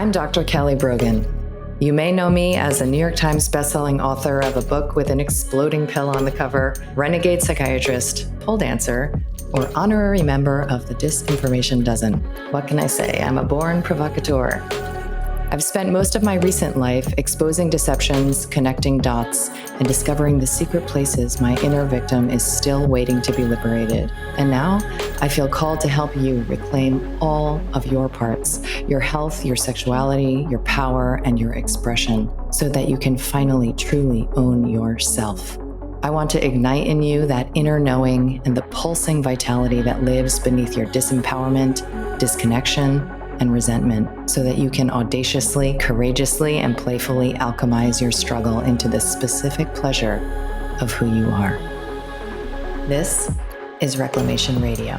I'm Dr. Kelly Brogan. You may know me as a New York Times bestselling author of a book with an exploding pill on the cover, renegade psychiatrist, pole dancer, or honorary member of the Disinformation Dozen. What can I say? I'm a born provocateur. I've spent most of my recent life exposing deceptions, connecting dots, and discovering the secret places my inner victim is still waiting to be liberated. And now I feel called to help you reclaim all of your parts, your health, your sexuality, your power, and your expression, so that you can finally truly own yourself. I want to ignite in you that inner knowing and the pulsing vitality that lives beneath your disempowerment, disconnection, and resentment, so that you can audaciously, courageously, and playfully alchemize your struggle into the specific pleasure of who you are. This is Reclamation Radio.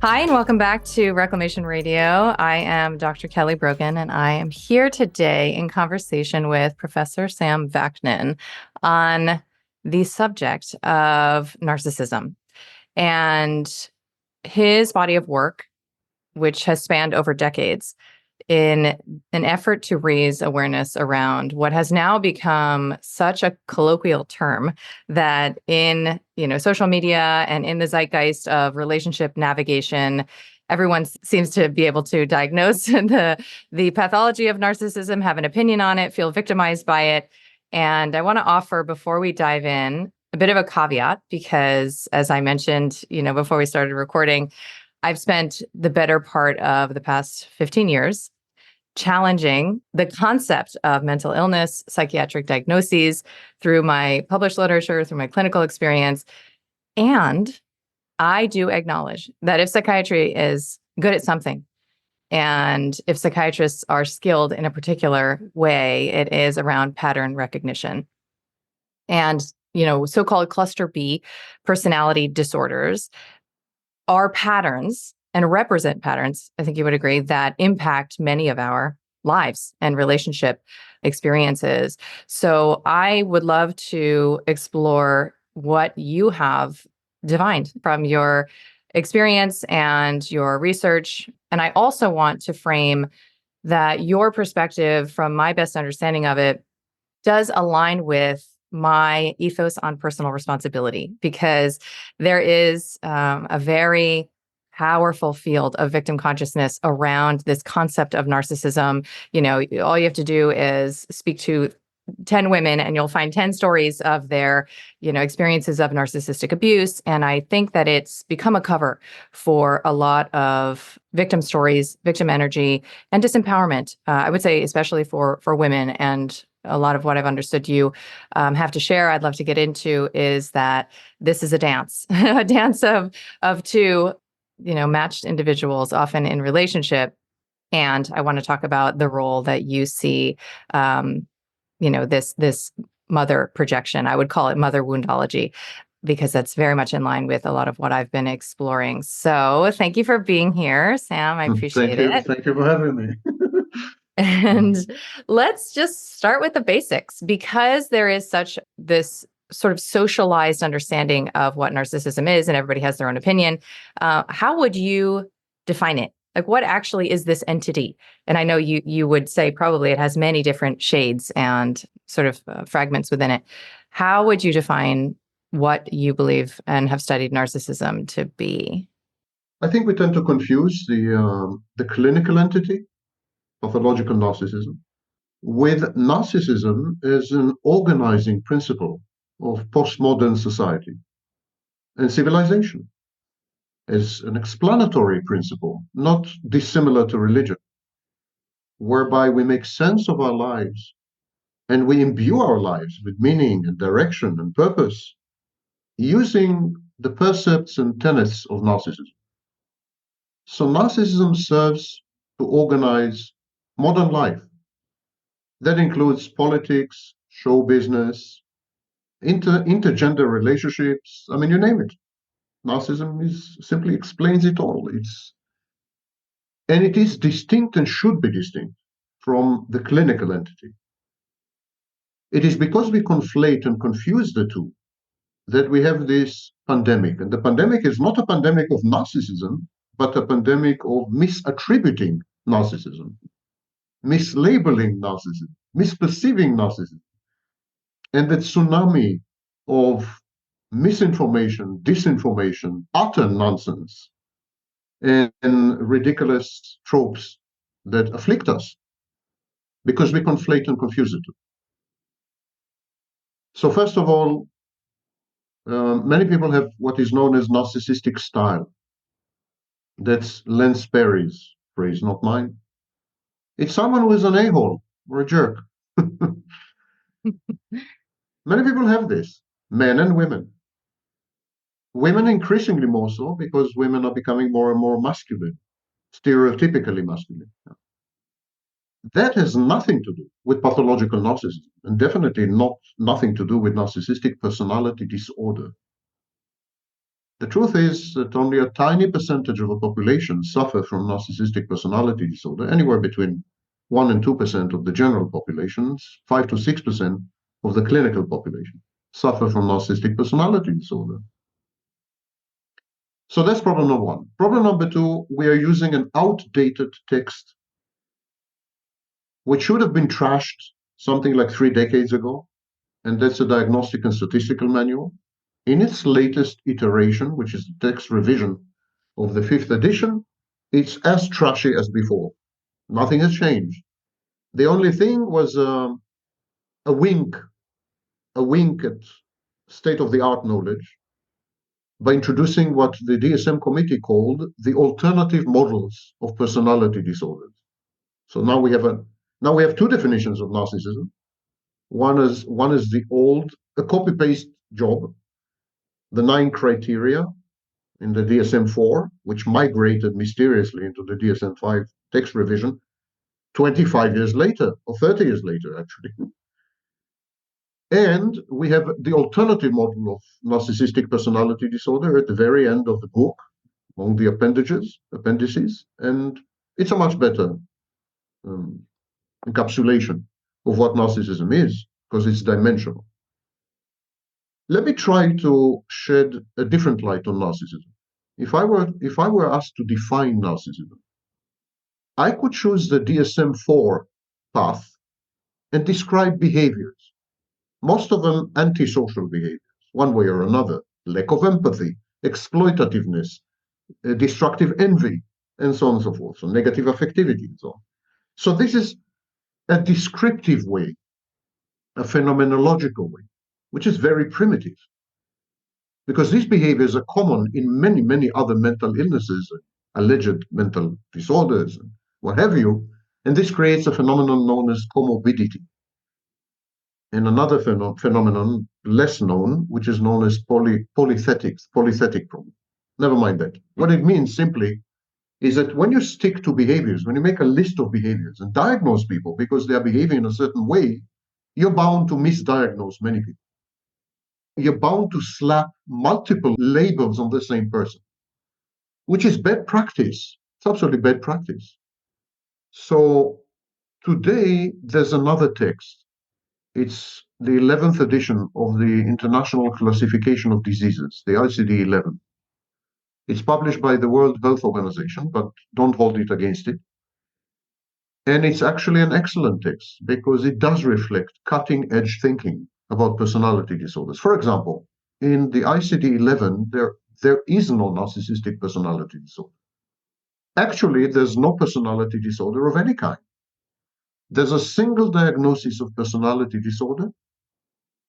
Hi, and welcome back to Reclamation Radio. I am Dr. Kelly Brogan, and I am here today in conversation with Professor Sam Vaknin on the subject of narcissism. And his body of work, which has spanned over decades, in an effort to raise awareness around what has now become such a colloquial term that in social media and in the zeitgeist of relationship navigation, everyone seems to be able to diagnose the pathology of narcissism, have an opinion on it, feel victimized by it. And I want to offer, before we dive in, a bit of a caveat, because as I mentioned, before we started recording, I've spent the better part of the past 15 years challenging the concept of mental illness, psychiatric diagnoses through my published literature, through my clinical experience. And I do acknowledge that if psychiatry is good at something, and if psychiatrists are skilled in a particular way, it is around pattern recognition. And so-called cluster B personality disorders are patterns and represent patterns, I think you would agree, that impact many of our lives and relationship experiences. So I would love to explore what you have divined from your experience and your research. And I also want to frame that your perspective, from my best understanding of it, does align with my ethos on personal responsibility, because there is a very powerful field of victim consciousness around this concept of narcissism. All you have to do is speak to 10 women and you'll find 10 stories of their, experiences of narcissistic abuse. And I think that it's become a cover for a lot of victim stories, victim energy, and disempowerment. I would say, especially for women. And a lot of what I've understood you have to share, I'd love to get into, is that this is a dance, a dance of two, matched individuals, often in relationship. And I want to talk about the role that you see, this mother projection. I would call it mother woundology, because that's very much in line with a lot of what I've been exploring. So thank you for being here, Sam. I appreciate it. Thank you for having me. And let's just start with the basics, because there is this sort of socialized understanding of what narcissism is, and everybody has their own opinion. How would you define it? Like, what actually is this entity? And I know you would say probably it has many different shades and sort of fragments within it. How would you define what you believe and have studied narcissism to be? I think we tend to confuse the clinical entity, pathological narcissism, with narcissism as an organizing principle of postmodern society and civilization, as an explanatory principle, not dissimilar to religion, whereby we make sense of our lives and we imbue our lives with meaning and direction and purpose using the percepts and tenets of narcissism. So narcissism serves to organize modern life. That includes politics, show business, intergender relationships. I mean, you name it. Narcissism simply explains it all. And it is distinct and should be distinct from the clinical entity. It is because we conflate and confuse the two that we have this pandemic. And the pandemic is not a pandemic of narcissism, but a pandemic of misattributing narcissism, mislabeling narcissism, misperceiving narcissism, and the tsunami of misinformation, disinformation, utter nonsense, and ridiculous tropes that afflict us because we conflate and confuse it. So first of all, many people have what is known as narcissistic style. That's Len Sperry's phrase, not mine. It's someone who is an a-hole or a jerk. Many people have this, men and women. Women increasingly more so because women are becoming more and more masculine, stereotypically masculine. That has nothing to do with pathological narcissism, and definitely nothing to do with narcissistic personality disorder. The truth is that only a tiny percentage of the population suffer from narcissistic personality disorder, anywhere between 1 and 2% of the general populations, 5 to 6% of the clinical population suffer from narcissistic personality disorder. So that's problem number one. Problem number two, we are using an outdated text which should have been trashed something like 3 decades ago, and that's a Diagnostic and Statistical Manual. In its latest iteration, which is the text revision of the 5th edition, it's as trashy as before. Nothing has changed. The only thing was a wink at state-of-the-art knowledge by introducing what the DSM committee called the alternative models of personality disorders. So now we have two definitions of narcissism. One is the old, a copy-paste job, the 9 criteria in the DSM-4, which migrated mysteriously into the DSM-5 text revision 25 years later, or 30 years later, actually. And we have the alternative model of narcissistic personality disorder at the very end of the book, among the appendices, and it's a much better encapsulation of what narcissism is, because it's dimensional. Let me try to shed a different light on narcissism. If I were asked to define narcissism, I could choose the DSM-4 path and describe behaviors, most of them antisocial behaviors, one way or another, lack of empathy, exploitativeness, destructive envy, and so on and so forth, so negative affectivity and so on. So this is a descriptive way, a phenomenological way, which is very primitive, because these behaviors are common in many, many other mental illnesses, alleged mental disorders, and what have you, and this creates a phenomenon known as comorbidity. And another phenomenon, less known, which is known as polythetic problem. Never mind that. What it means simply is that when you stick to behaviors, when you make a list of behaviors and diagnose people because they are behaving in a certain way, you're bound to misdiagnose many people. You're bound to slap multiple labels on the same person, which is bad practice. It's absolutely bad practice. So today, there's another text. It's the 11th edition of the International Classification of Diseases, the ICD-11. It's published by the World Health Organization, but don't hold it against it. And it's actually an excellent text because it does reflect cutting-edge thinking about personality disorders. For example, in the ICD-11, there is no narcissistic personality disorder. Actually, there's no personality disorder of any kind. There's a single diagnosis of personality disorder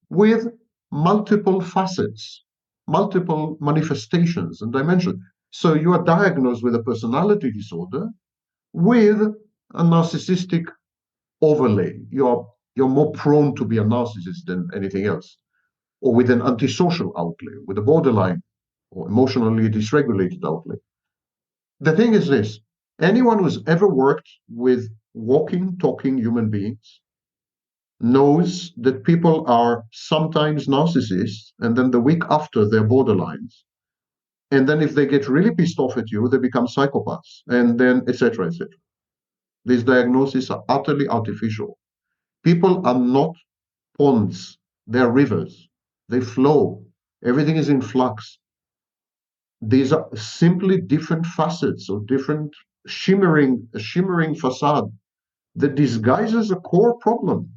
with multiple facets, multiple manifestations and dimensions. So you are diagnosed with a personality disorder with a narcissistic overlay. You're more prone to be a narcissist than anything else, or with an antisocial outlay, with a borderline or emotionally dysregulated outlay. The thing is this: anyone who's ever worked with walking, talking human beings knows that people are sometimes narcissists, and then the week after they're borderlines. And then if they get really pissed off at you, they become psychopaths, and then etc., etc. These diagnoses are utterly artificial. People are not ponds, they're rivers. They flow. Everything is in flux. These are simply different facets or different shimmering facade that disguises a core problem.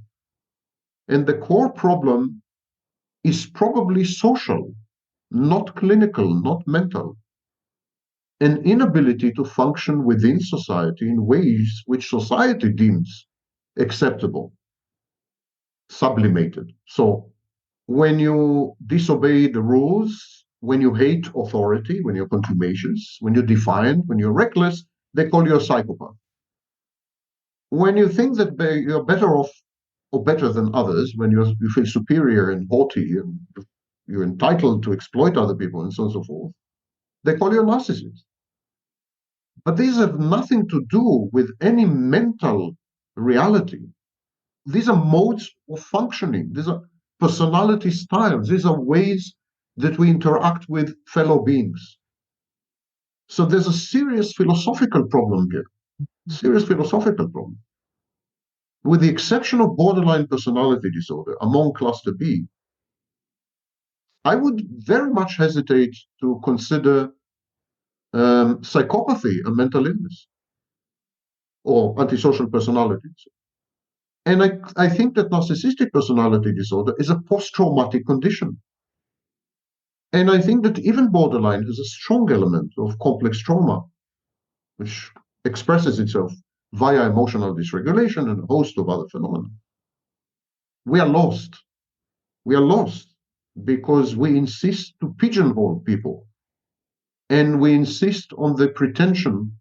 And the core problem is probably social, not clinical, not mental. An inability to function within society in ways which society deems acceptable, sublimated. So when you disobey the rules, when you hate authority, when you're contumacious, when you're defiant, when you're reckless, they call you a psychopath. When you think that you're better off or better than others, when you feel superior and haughty and you're entitled to exploit other people and so on and so forth, they call you a narcissist. But these have nothing to do with any mental reality. These are modes of functioning. These are personality styles. These are ways that we interact with fellow beings. So there's a serious philosophical problem here. Serious philosophical problem. With the exception of borderline personality disorder among cluster B, I would very much hesitate to consider psychopathy a mental illness or antisocial personality. And I think that narcissistic personality disorder is a post-traumatic condition. And I think that even borderline has a strong element of complex trauma, which expresses itself via emotional dysregulation and a host of other phenomena. We are lost. We are lost because we insist to pigeonhole people. And we insist on the pretension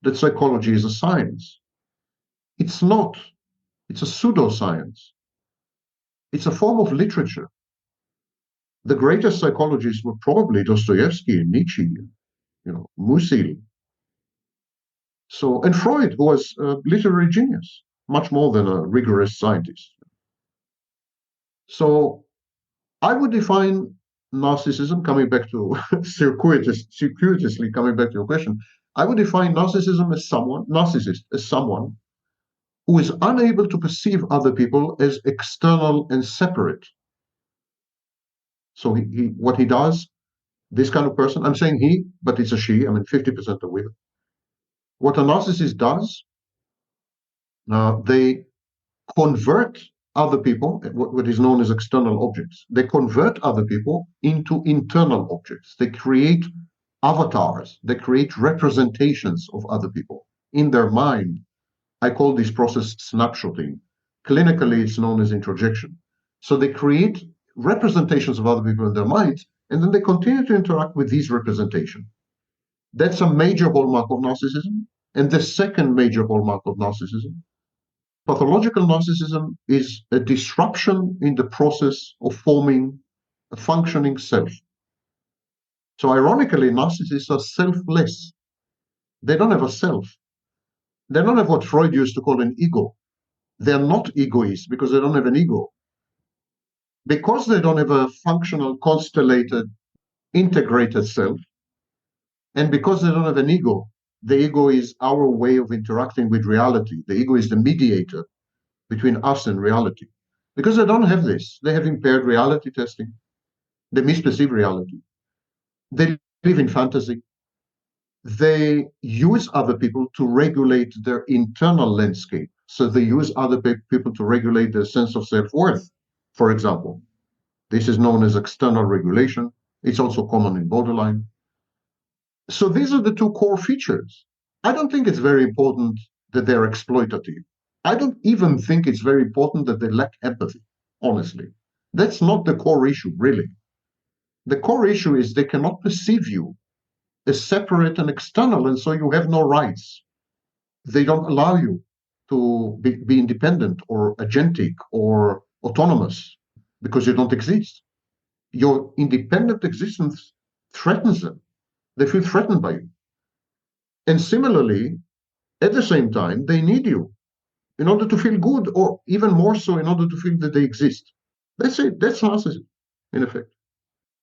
that psychology is a science. It's not. It's a pseudoscience. It's a form of literature. The greatest psychologists were probably Dostoevsky and Nietzsche, Musil. So, and Freud, who was a literary genius, much more than a rigorous scientist. So, I would define narcissism, coming back to circuitously coming back to your question, I would define narcissist as someone who is unable to perceive other people as external and separate. So what he does, this kind of person, I'm saying he, but it's a she, 50% are women. What a narcissist does, they convert other people, what is known as external objects. They convert other people into internal objects. They create avatars. They create representations of other people in their mind. I call this process snapshotting. Clinically, it's known as introjection. So they create representations of other people in their minds, and then they continue to interact with these representations. That's a major hallmark of narcissism. And the second major hallmark of narcissism, pathological narcissism, is a disruption in the process of forming a functioning self. So ironically, narcissists are selfless. They don't have a self. They don't have what Freud used to call an ego. They're not egoists because they don't have an ego. Because they don't have a functional, constellated, integrated self, and because they don't have an ego, the ego is our way of interacting with reality. The ego is the mediator between us and reality. Because they don't have this, they have impaired reality testing. They misperceive reality. They live in fantasy. They use other people to regulate their internal landscape. So they use other people to regulate their sense of self-worth, for example. This is known as external regulation. It's also common in borderline. So these are the two core features. I don't think it's very important that they're exploitative. I don't even think it's very important that they lack empathy, honestly. That's not the core issue, really. The core issue is they cannot perceive you as separate and external, and so you have no rights. They don't allow you to be independent or agentic or autonomous because you don't exist. Your independent existence threatens them. They feel threatened by you. And similarly, at the same time, they need you in order to feel good, or even more so, in order to feel that they exist. That's it. That's narcissism, in effect.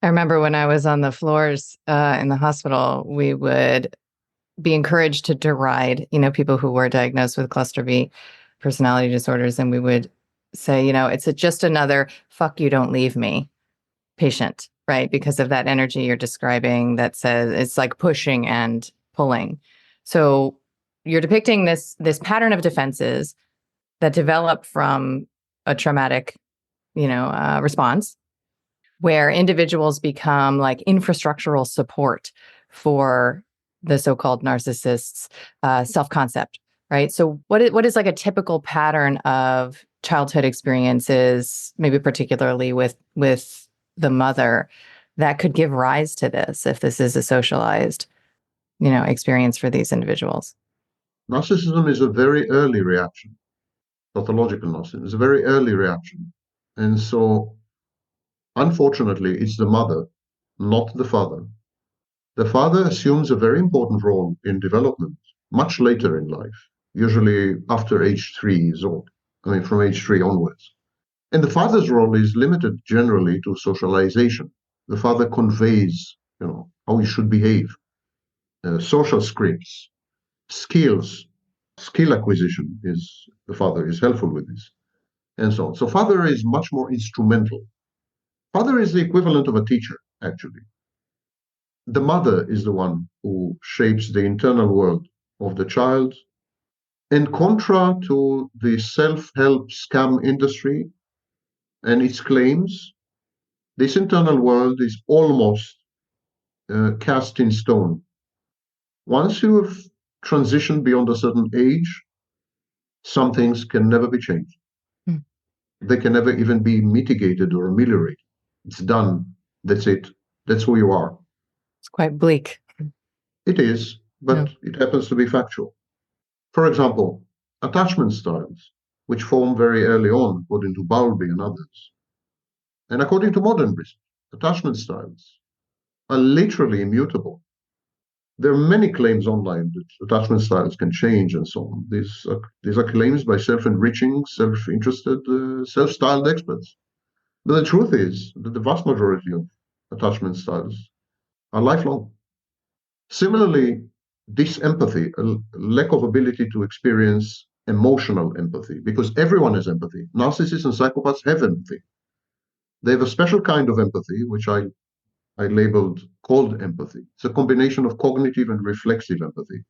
I remember when I was on the floors in the hospital, we would be encouraged to deride, people who were diagnosed with cluster B personality disorders. And we would say, it's just another fuck you, don't leave me. patient, right? Because of that energy you're describing that says it's like pushing and pulling. So you're depicting this pattern of defenses that develop from a traumatic, response, where individuals become like infrastructural support for the so-called narcissist's self-concept, right? So what is like a typical pattern of childhood experiences, maybe particularly with the mother, that could give rise to this if this is a socialized, experience for these individuals? Narcissism is a very early reaction. Pathological narcissism is a very early reaction. And so, unfortunately, it's the mother, not the father. The father assumes a very important role in development much later in life, usually after age 3 years old. I mean, from age 3 onwards. And the father's role is limited generally to socialization. The father conveys, how he should behave, social scripts, skills, skill acquisition is the father is helpful with this, and so on. So father is much more instrumental. Father is the equivalent of a teacher, actually. The mother is the one who shapes the internal world of the child. And contra to the self-help scam industry and its claims, this internal world is almost cast in stone. Once you have transitioned beyond a certain age, some things can never be changed. Mm. They can never even be mitigated or ameliorated. It's done. That's it. That's who you are. It's quite bleak. It is, but it happens to be factual. For example, attachment styles, which form very early on, according to Bowlby and others, and according to modern research, attachment styles are literally immutable. There are many claims online that attachment styles can change and so on. These are claims by self-enriching, self-interested, self-styled experts. But the truth is that the vast majority of attachment styles are lifelong. Similarly, disempathy, a lack of ability to experience emotional empathy, because everyone has empathy. Narcissists and psychopaths have empathy. They have a special kind of empathy, which I labeled cold empathy. It's a combination of cognitive and reflexive empathy.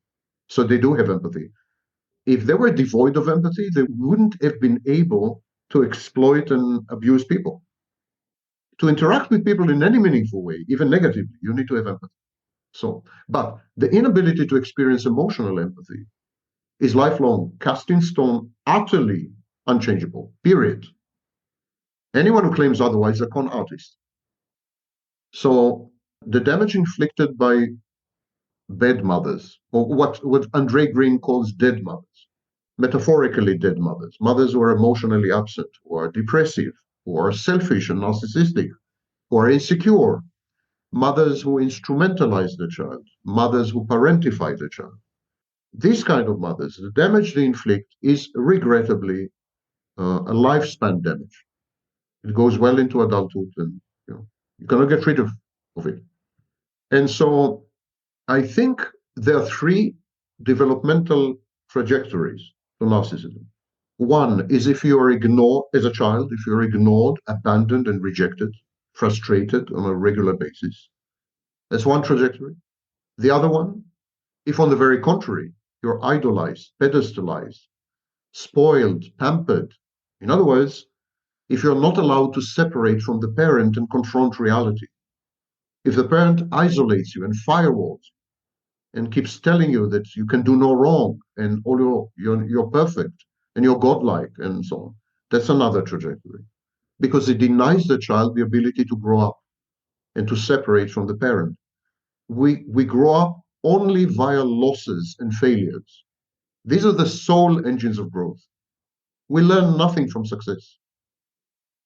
So they do have empathy. If they were devoid of empathy, they wouldn't have been able to exploit and abuse people. To interact with people in any meaningful way, even negatively, you need to have empathy. So, but the inability to experience emotional empathy is lifelong, cast in stone, utterly unchangeable, period. Anyone who claims otherwise is a con artist. So the damage inflicted by bad mothers, or what Andre Green calls dead mothers, metaphorically dead mothers, mothers who are emotionally absent, who are depressive, who are selfish and narcissistic, who are insecure, mothers who instrumentalize the child, mothers who parentify the child. These kind of mothers, the damage they inflict is regrettably a lifespan damage. It goes well into adulthood, and you cannot get rid of it. And so I think there are three developmental trajectories to narcissism. One is if you are ignored as a child, if you're ignored, abandoned, and rejected, frustrated on a regular basis. That's one trajectory. The other one, if on the very contrary, you're idolized, pedestalized, spoiled, pampered. In other words, if you're not allowed to separate from the parent and confront reality, if the parent isolates you and firewalls and keeps telling you that you can do no wrong and you're perfect and you're godlike and so on, that's another trajectory, because it denies the child the ability to grow up and to separate from the parent. We grow up only via losses and failures. These are the sole engines of growth. We learn nothing from success.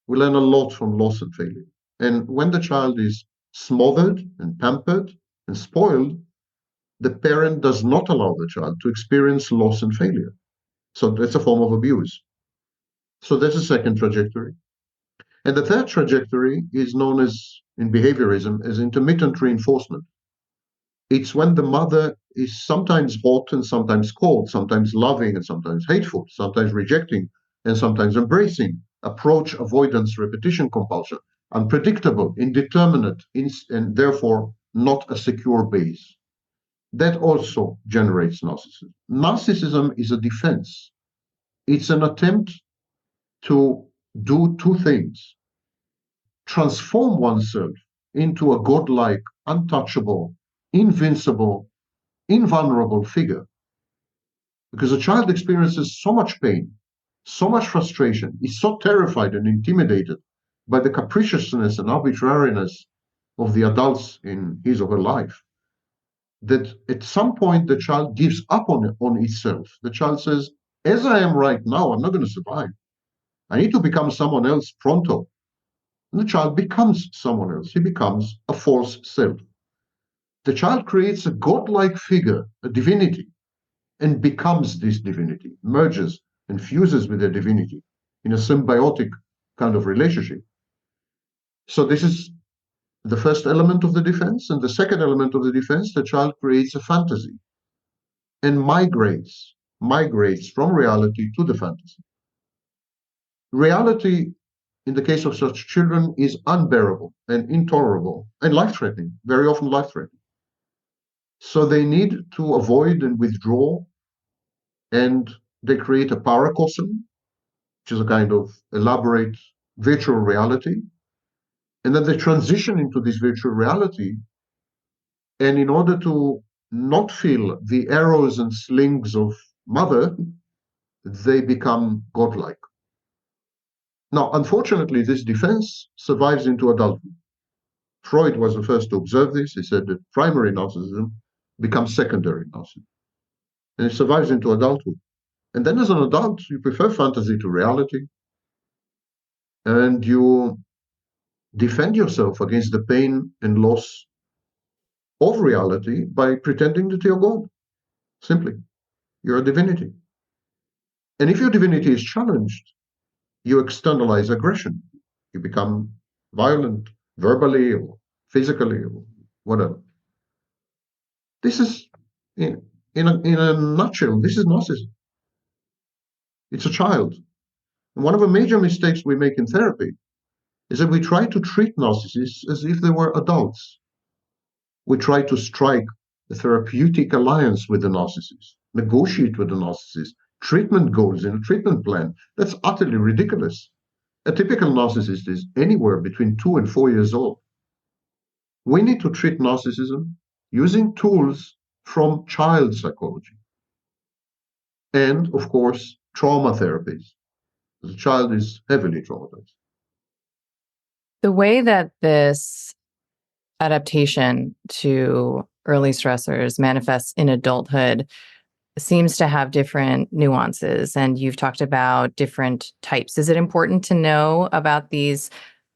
We learn a lot from loss and failure. And when the child is smothered and pampered and spoiled, the parent does not allow the child to experience loss and failure. So that's a form of abuse. So that's a second trajectory. And the third trajectory is known as, in behaviorism, as intermittent reinforcement. It's when the mother is sometimes hot and sometimes cold, sometimes loving and sometimes hateful, sometimes rejecting and sometimes embracing, approach, avoidance, repetition, compulsion. unpredictable, indeterminate, and therefore not a secure base. That also generates narcissism. Narcissism is a defense. It's an attempt to do two things: transform oneself into a godlike, untouchable, invincible, invulnerable figure. Because a child experiences so much pain, so much frustration, is so terrified and intimidated by the capriciousness and arbitrariness of the adults in his or her life, that at some point the child gives up on itself. The child says, as I am right now, I'm not going to survive. I need to become someone else pronto. And the child becomes someone else. He becomes a false self. The child creates a godlike figure, a divinity, and becomes this divinity, merges and fuses with their divinity in a symbiotic kind of relationship. So this is the first element of the defense. And the second element of the defense, the child creates a fantasy and migrates from reality to the fantasy. Reality, in the case of such children, is unbearable and intolerable and life-threatening, very often life-threatening. So they need to avoid and withdraw, and they create a paracosm, which is a kind of elaborate virtual reality. And then they transition into this virtual reality. And in order to not feel the arrows and slings of mother, they become godlike. Now, unfortunately, this defense survives into adulthood. Freud was the first to observe this. He said that primary narcissism becomes secondary narcissism. And it survives into adulthood. And then as an adult, you prefer fantasy to reality. And you defend yourself against the pain and loss of reality by pretending that you're God. Simply, you're a divinity. And if your divinity is challenged, you externalize aggression. You become violent, verbally or physically or whatever. This is, in a nutshell, this is narcissism. It's a child. And one of the major mistakes we make in therapy is that we try to treat narcissists as if they were adults. We try to strike a therapeutic alliance with the narcissist, negotiate with the narcissist, treatment goals in a treatment plan. That's utterly ridiculous. A typical narcissist is anywhere between 2 and 4 years old. We need to treat narcissism using tools from child psychology and, of course, trauma therapies. The child is heavily traumatized. The way that this adaptation to early stressors manifests in adulthood seems to have different nuances, and you've talked about different types. Is it important to know about these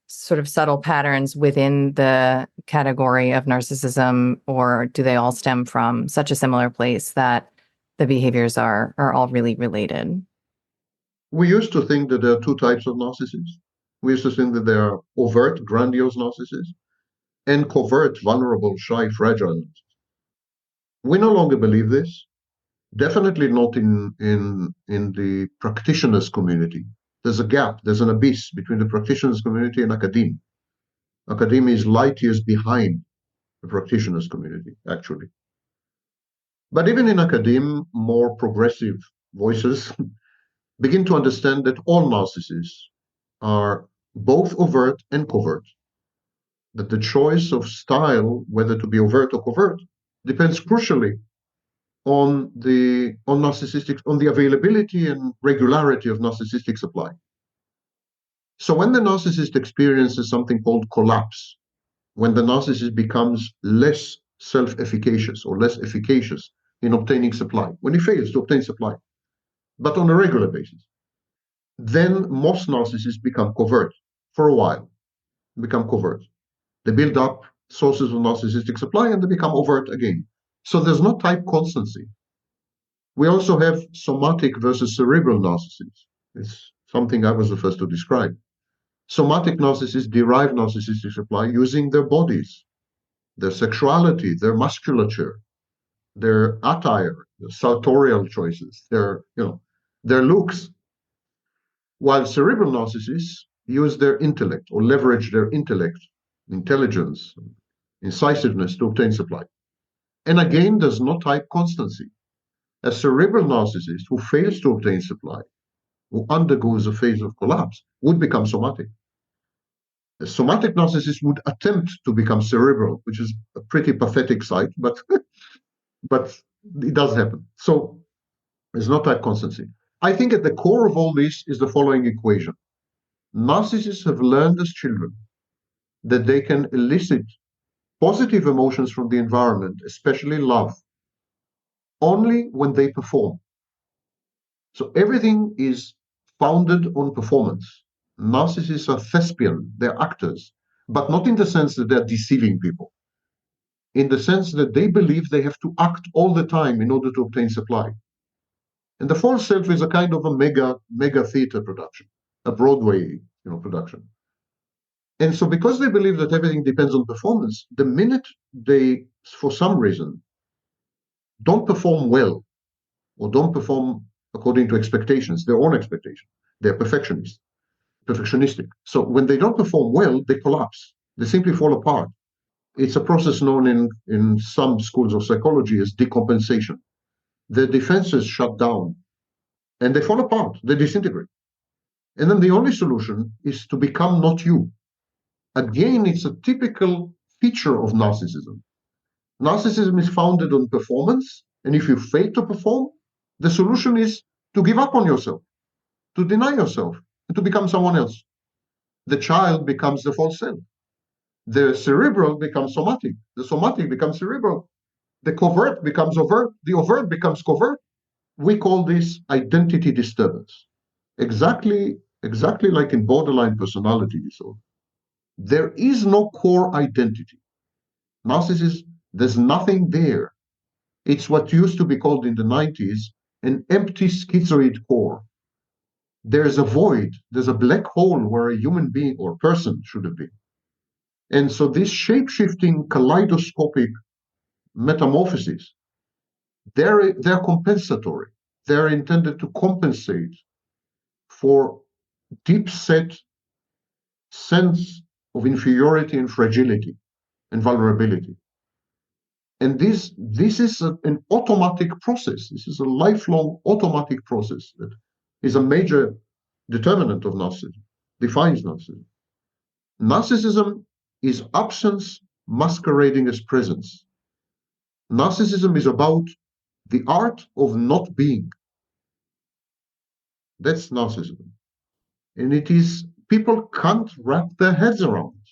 sort of subtle patterns within the category of narcissism, or do they all stem from such a similar place that the behaviors are all really related? We used to think that there are two types of narcissists. We used to think that there are overt, grandiose narcissists and covert, vulnerable, shy, fragile narcissists. We no longer believe this. Definitely not in the practitioners community. There's a gap, there's an abyss between the practitioners community and academia. Academia is light years behind the practitioners community, actually. But even in academia, more progressive voices begin to understand that all narcissists are both overt and covert. That the choice of style, whether to be overt or covert, depends crucially on the availability and regularity of narcissistic supply. So when the narcissist experiences something called collapse, when the narcissist becomes less self-efficacious or less efficacious in obtaining supply, when he fails to obtain supply, but on a regular basis, then most narcissists become covert for a while, become covert. They build up sources of narcissistic supply and they become overt again. So there's no type constancy. We also have somatic versus cerebral narcissists. It's something I was the first to describe. Somatic narcissists derive narcissistic supply using their bodies, their sexuality, their musculature, their attire, their sartorial choices, their looks. While cerebral narcissists use their intellect or leverage their intellect, intelligence, incisiveness to obtain supply. And again, there's no type constancy. A cerebral narcissist who fails to obtain supply, who undergoes a phase of collapse, would become somatic. A somatic narcissist would attempt to become cerebral, which is a pretty pathetic sight, but but it does happen. So there's no type constancy. I think at the core of all this is the following equation. Narcissists have learned as children that they can elicit positive emotions from the environment, especially love, only when they perform. So everything is founded on performance. Narcissists are thespian, they're actors, but not in the sense that they're deceiving people, in the sense that they believe they have to act all the time in order to obtain supply. And the false self is a kind of a mega theater production, a Broadway production. And so because they believe that everything depends on performance, the minute they, for some reason, don't perform well or don't perform according to expectations, their own expectations, they're perfectionistic. So when they don't perform well, they collapse. They simply fall apart. It's a process known in some schools of psychology as decompensation. Their defenses shut down and they fall apart, they disintegrate. And then the only solution is to become not you. Again, it's a typical feature of narcissism. Narcissism is founded on performance, and if you fail to perform, the solution is to give up on yourself, to deny yourself, and to become someone else. The child becomes the false self. The cerebral becomes somatic. The somatic becomes cerebral. The covert becomes overt. The overt becomes covert. We call this identity disturbance. Exactly like in borderline personality disorder. There is no core identity. Narcissism, there's nothing there. It's what used to be called in the 90s an empty schizoid core. There's a void, there's a black hole where a human being or person should have been. And so these shape-shifting kaleidoscopic metamorphoses, they're compensatory. They're intended to compensate for deep-set sense of inferiority and fragility and vulnerability. And this is an automatic process. This is a lifelong automatic process that is a major determinant of narcissism, defines narcissism. Narcissism is absence masquerading as presence. Narcissism is about the art of not being. That's narcissism. And it is, people can't wrap their heads around it.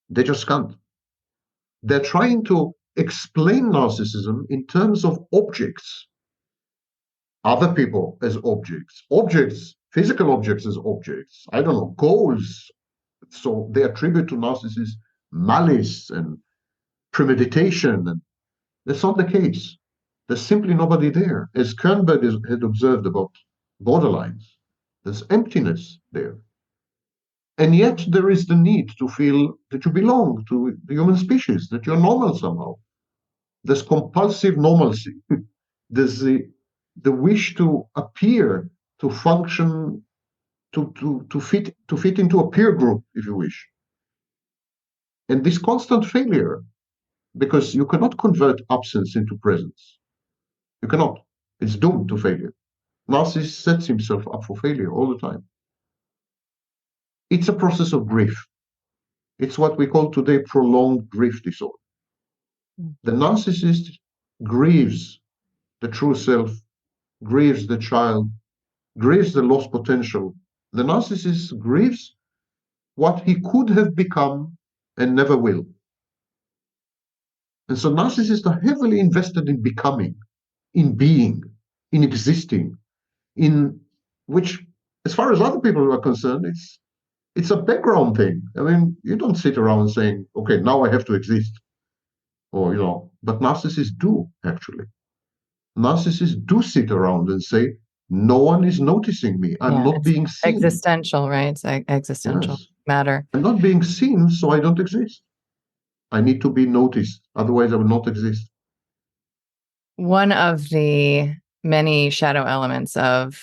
They just can't. They're trying to explain narcissism in terms of objects, other people as objects, physical objects as objects, I don't know, goals. So they attribute to narcissists malice and premeditation, and that's not the case. There's simply nobody there. As Kernberg had observed about borderlines, there's emptiness there. And yet there is the need to feel that you belong to the human species, that you're normal somehow. There's compulsive normalcy. There's the wish to appear, to function, to fit into a peer group, if you wish. And this constant failure, because you cannot convert absence into presence. You cannot. It's doomed to failure. Narcissist sets himself up for failure all the time. It's a process of grief. It's what we call today prolonged grief disorder. The narcissist grieves the true self, grieves the child, grieves the lost potential. The narcissist grieves what he could have become and never will. And so narcissists are heavily invested in becoming, in being, in existing, in which, as far as other people are concerned, it's a background thing. I mean, you don't sit around saying, okay, now I have to exist. Or, but narcissists do, actually. Narcissists do sit around and say, no one is noticing me. I'm not being seen. Existential, right? It's existential matter. I'm not being seen, so I don't exist. I need to be noticed. Otherwise, I will not exist. One of the many shadow elements of,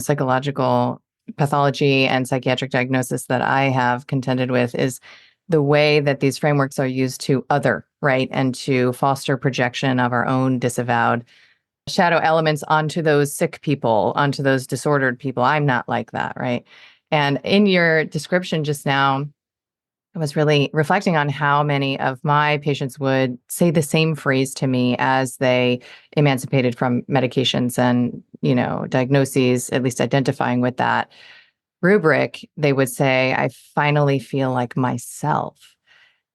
psychological pathology and psychiatric diagnosis that I have contended with is the way that these frameworks are used to other, right? And to foster projection of our own disavowed shadow elements onto those sick people, onto those disordered people. I'm not like that, right? And in your description just now, I was really reflecting on how many of my patients would say the same phrase to me as they emancipated from medications and, diagnoses, at least identifying with that rubric. They would say, I finally feel like myself.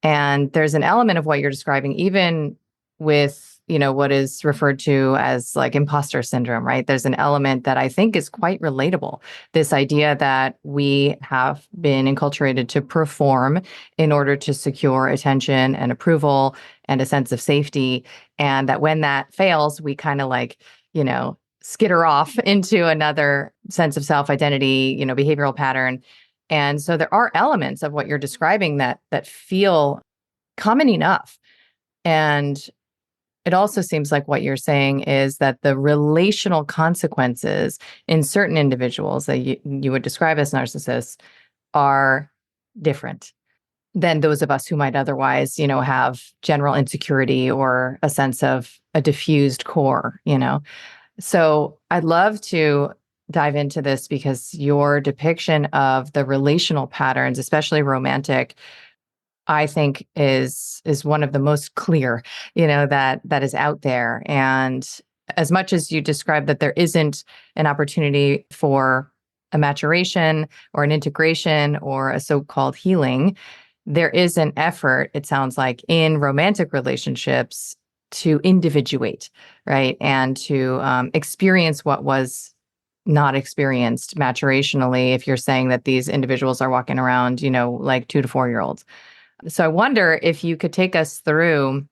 And there's an element of what you're describing, even with, what is referred to as like imposter syndrome, right? There's an element that I think is quite relatable. This idea that we have been enculturated to perform in order to secure attention and approval and a sense of safety. And that when that fails, we kind of like, skitter off into another sense of self-identity, behavioral pattern. And so there are elements of what you're describing that feel common enough. And it also seems like what you're saying is that the relational consequences in certain individuals that you would describe as narcissists are different than those of us who might otherwise, have general insecurity or a sense of a diffused core. So I'd love to dive into this because your depiction of the relational patterns, especially romantic, I think is one of the most clear, that is out there. And as much as you describe that there isn't an opportunity for a maturation or an integration or a so-called healing, there is an effort, it sounds like, in romantic relationships to individuate, right? And to experience what was not experienced maturationally, if you're saying that these individuals are walking around, like 2 to 4 year olds. So I wonder if you could take us through,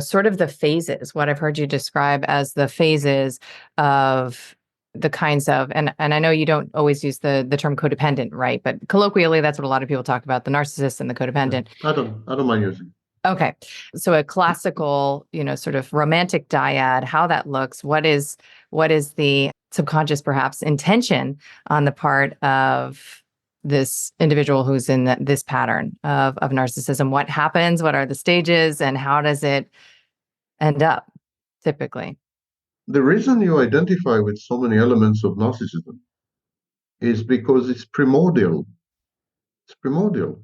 sort of the phases, what I've heard you describe as the phases of the kinds of, and I know you don't always use the term codependent, right? But colloquially, that's what a lot of people talk about, the narcissist and the codependent. I don't mind using. Okay. So a classical, sort of romantic dyad, how that looks, what is the subconscious perhaps intention on the part of this individual who's in this pattern of narcissism? What happens? What are the stages? And how does it end up typically? The reason you identify with so many elements of narcissism is because it's primordial. It's primordial.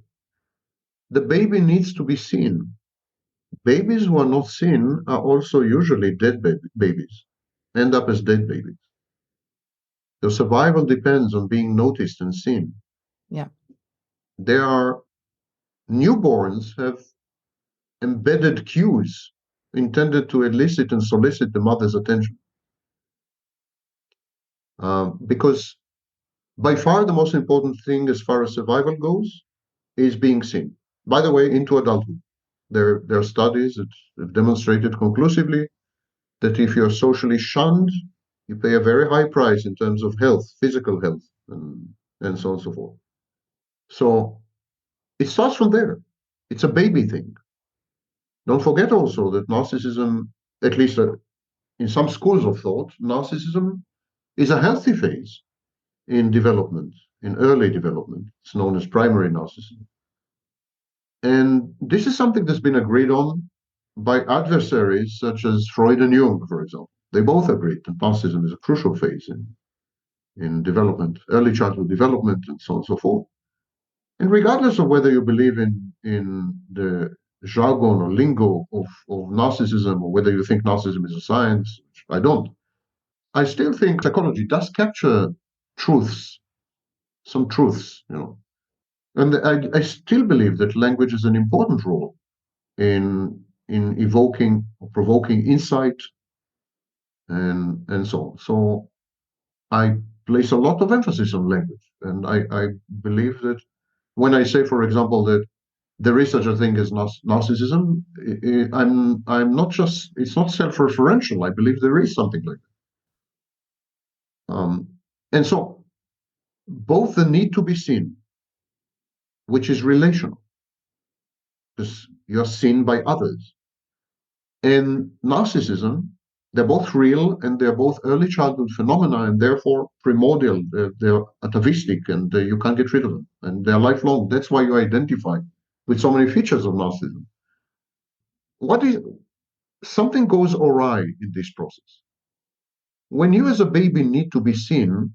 The baby needs to be seen. Babies who are not seen are also usually dead babies, end up as dead babies. Their survival depends on being noticed and seen. Yeah. Their newborns have embedded cues intended to elicit and solicit the mother's attention. Because by far the most important thing as far as survival goes is being seen. By the way, into adulthood. There are studies that have demonstrated conclusively that if you're socially shunned, you pay a very high price in terms of health, physical health, and so on and so forth. So it starts from there. It's a baby thing. Don't forget also that narcissism, at least in some schools of thought, narcissism is a healthy phase in development, in early development. It's known as primary narcissism. And this is something that's been agreed on by adversaries such as Freud and Jung, for example. They both agreed that narcissism is a crucial phase in development, early childhood development, and so on and so forth. And regardless of whether you believe in the jargon or lingo of narcissism, or whether you think narcissism is a science, which I don't, I still think psychology does capture truths, some truths. And I still believe that language has an important role in evoking or provoking insight and so on. So I place a lot of emphasis on language, and I believe that when I say, for example, that there is such a thing as narcissism, I'm not just, it's not self-referential. I believe there is something like that. And so both the need to be seen, which is relational, because you're seen by others, and narcissism They're both real, and they're both early childhood phenomena, and therefore primordial. They're atavistic, and you can't get rid of them. And they're lifelong. That's why you identify with so many features of narcissism. Something goes awry in this process. When you as a baby need to be seen,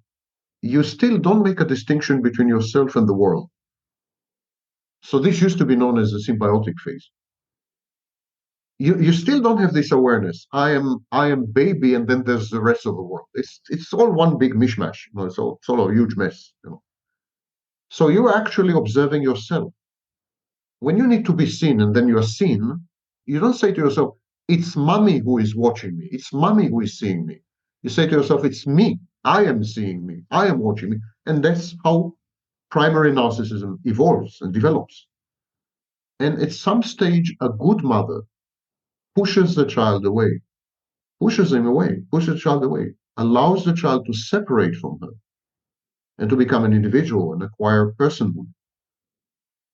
you still don't make a distinction between yourself and the world. So this used to be known as the symbiotic phase. You still don't have this awareness. I am baby, and then there's the rest of the world. It's all one big mishmash. It's all a huge mess. So you're actually observing yourself. When you need to be seen and then you are seen, you don't say to yourself, it's mommy who is watching me. It's mommy who is seeing me. You say to yourself, it's me. I am seeing me. I am watching me. And that's how primary narcissism evolves and develops. And at some stage, a good mother pushes the child away, pushes the child away, allows the child to separate from her and to become an individual and acquire personhood.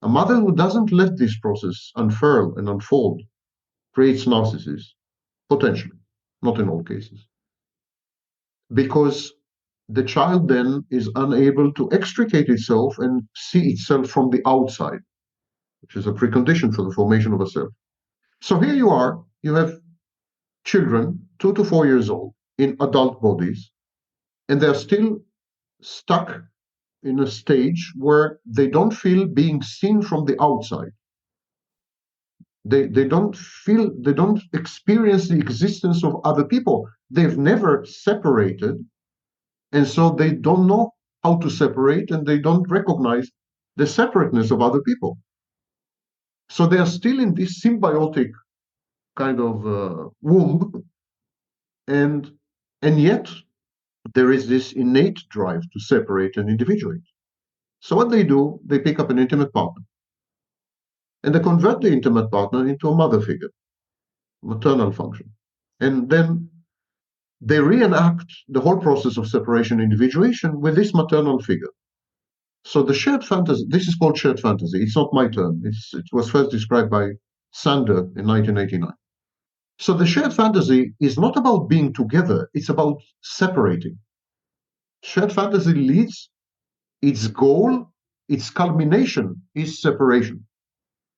A mother who doesn't let this process unfurl and unfold creates narcissists, potentially, not in all cases. Because the child then is unable to extricate itself and see itself from the outside, which is a precondition for the formation of a self. So here you are, you have children, 2 to 4 years old, in adult bodies, and they're still stuck in a stage where they don't feel being seen from the outside. They don't experience the existence of other people. They've never separated, and so they don't know how to separate, and they don't recognize the separateness of other people. So they are still in this symbiotic kind of womb, and yet there is this innate drive to separate and individuate. So what they do, they pick up an intimate partner, and they convert the intimate partner into a mother figure, maternal function. And then they reenact the whole process of separation and individuation with this maternal figure. So the shared fantasy, this is called shared fantasy. It's not my term. It was first described by Sander in 1989. So the shared fantasy is not about being together. It's about separating. Shared fantasy leads, its goal, its culmination is separation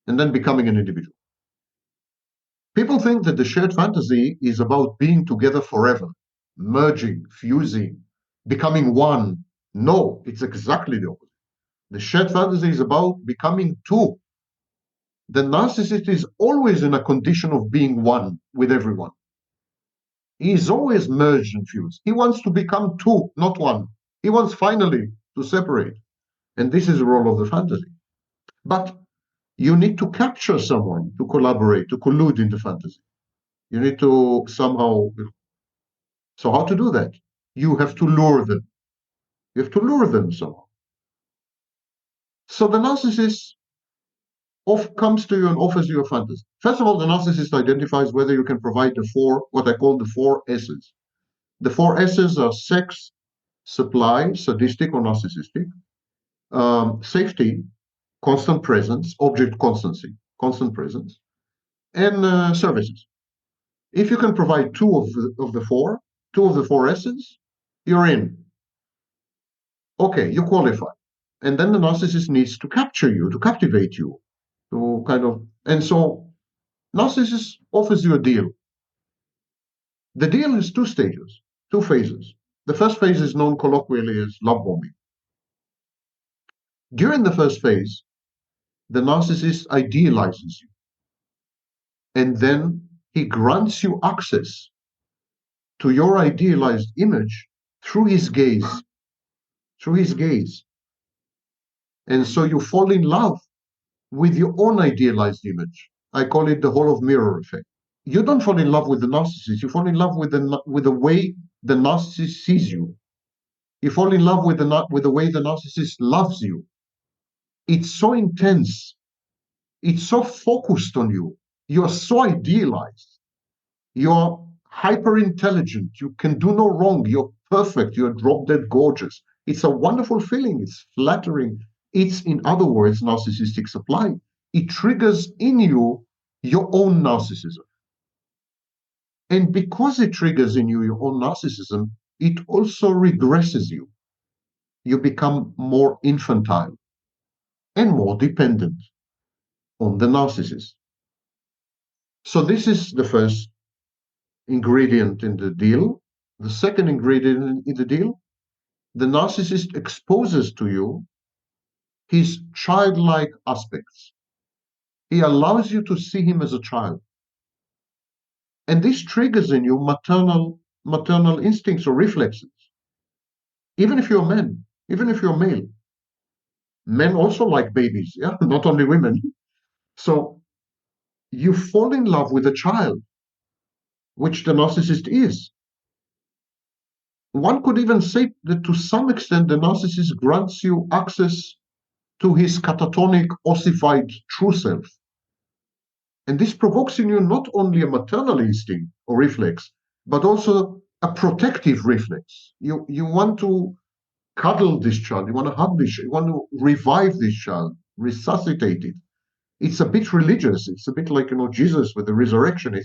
and then becoming an individual. People think that the shared fantasy is about being together forever, merging, fusing, becoming one. No, it's exactly the opposite. The shared fantasy is about becoming two. The narcissist is always in a condition of being one with everyone. He is always merged and fused. He wants to become two, not one. He wants finally to separate. And this is the role of the fantasy. But you need to capture someone to collaborate, to collude in the fantasy. You need to somehow. So how to do that? You have to lure them. You have to lure them somehow. So the narcissist comes to you and offers you a fantasy. First of all, the narcissist identifies whether you can provide what I call the 4 S's. The 4 S's are sex, supply, sadistic or narcissistic, safety, constant presence, object constancy, constant presence, and services. If you can provide two of the four S's, you're in. Okay, you qualify. And then the narcissist needs to capture you, to captivate you, to and so narcissist offers you a deal. The deal is 2 stages, 2 phases. The first phase is known colloquially as love bombing. During the first phase, the narcissist idealizes you, and then he grants you access to your idealized image through his gaze. And so you fall in love with your own idealized image. I call it the Hall of Mirror effect. You don't fall in love with the narcissist. You fall in love with the way the narcissist sees you. You fall in love with the way the narcissist loves you. It's so intense. It's so focused on you. You are so idealized. You're hyper intelligent. You can do no wrong. You're perfect. You're drop dead gorgeous. It's a wonderful feeling. It's flattering. It's, in other words, narcissistic supply. It triggers in you your own narcissism. And because it triggers in you your own narcissism, it also regresses you. You become more infantile and more dependent on the narcissist. So this is the first ingredient in the deal. The second ingredient in the deal, the narcissist exposes to you his childlike aspects. He allows you to see him as a child. And this triggers in you maternal instincts or reflexes. Even if you're men, even if you're male. Men also like babies, yeah, not only women. So you fall in love with a child, which the narcissist is. One could even say that to some extent the narcissist grants you access to his catatonic, ossified true self. And this provokes in you not only a maternal instinct or reflex, but also a protective reflex. You want to cuddle this child, you want to hug this child, you want to revive this child, resuscitate it. It's a bit religious. It's a bit like, Jesus with the resurrection.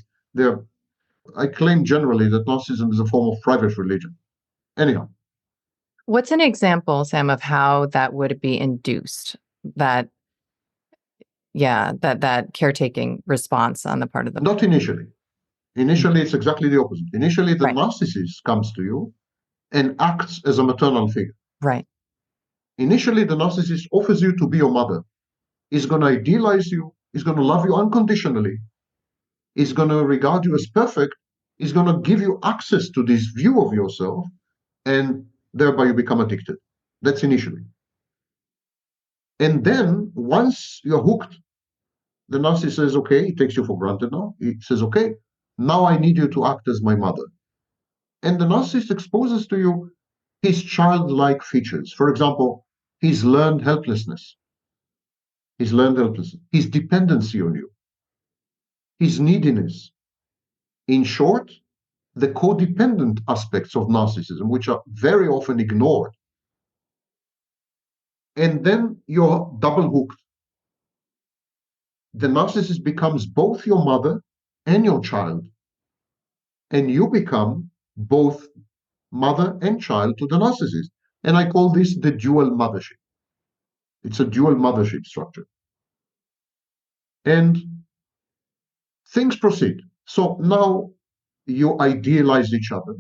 I claim generally that Narcissism is a form of private religion. Anyhow. What's an example, Sam, of how that would be induced? That caretaking response on the part of the... Not initially. Initially, it's exactly the opposite. Initially, the Right. narcissist comes to you and acts as a maternal figure. Right. Initially, the narcissist offers you to be your mother. He's going to idealize you. He's going to love you unconditionally. He's going to regard you as perfect. He's going to give you access to this view of yourself, and thereby you become addicted. That's initially. And then once you're hooked, the narcissist says, okay, he takes you for granted now. He says, okay, now I need you to act as my mother. And the narcissist exposes to you his childlike features. For example, his learned helplessness, his dependency on you, his neediness. In short, the codependent aspects of narcissism, which are very often ignored. And then you're double hooked. The narcissist becomes both your mother and your child. And you become both mother and child to the narcissist. And I call this the dual mothership. It's a dual mothership structure. And things proceed. So now you idealize each other.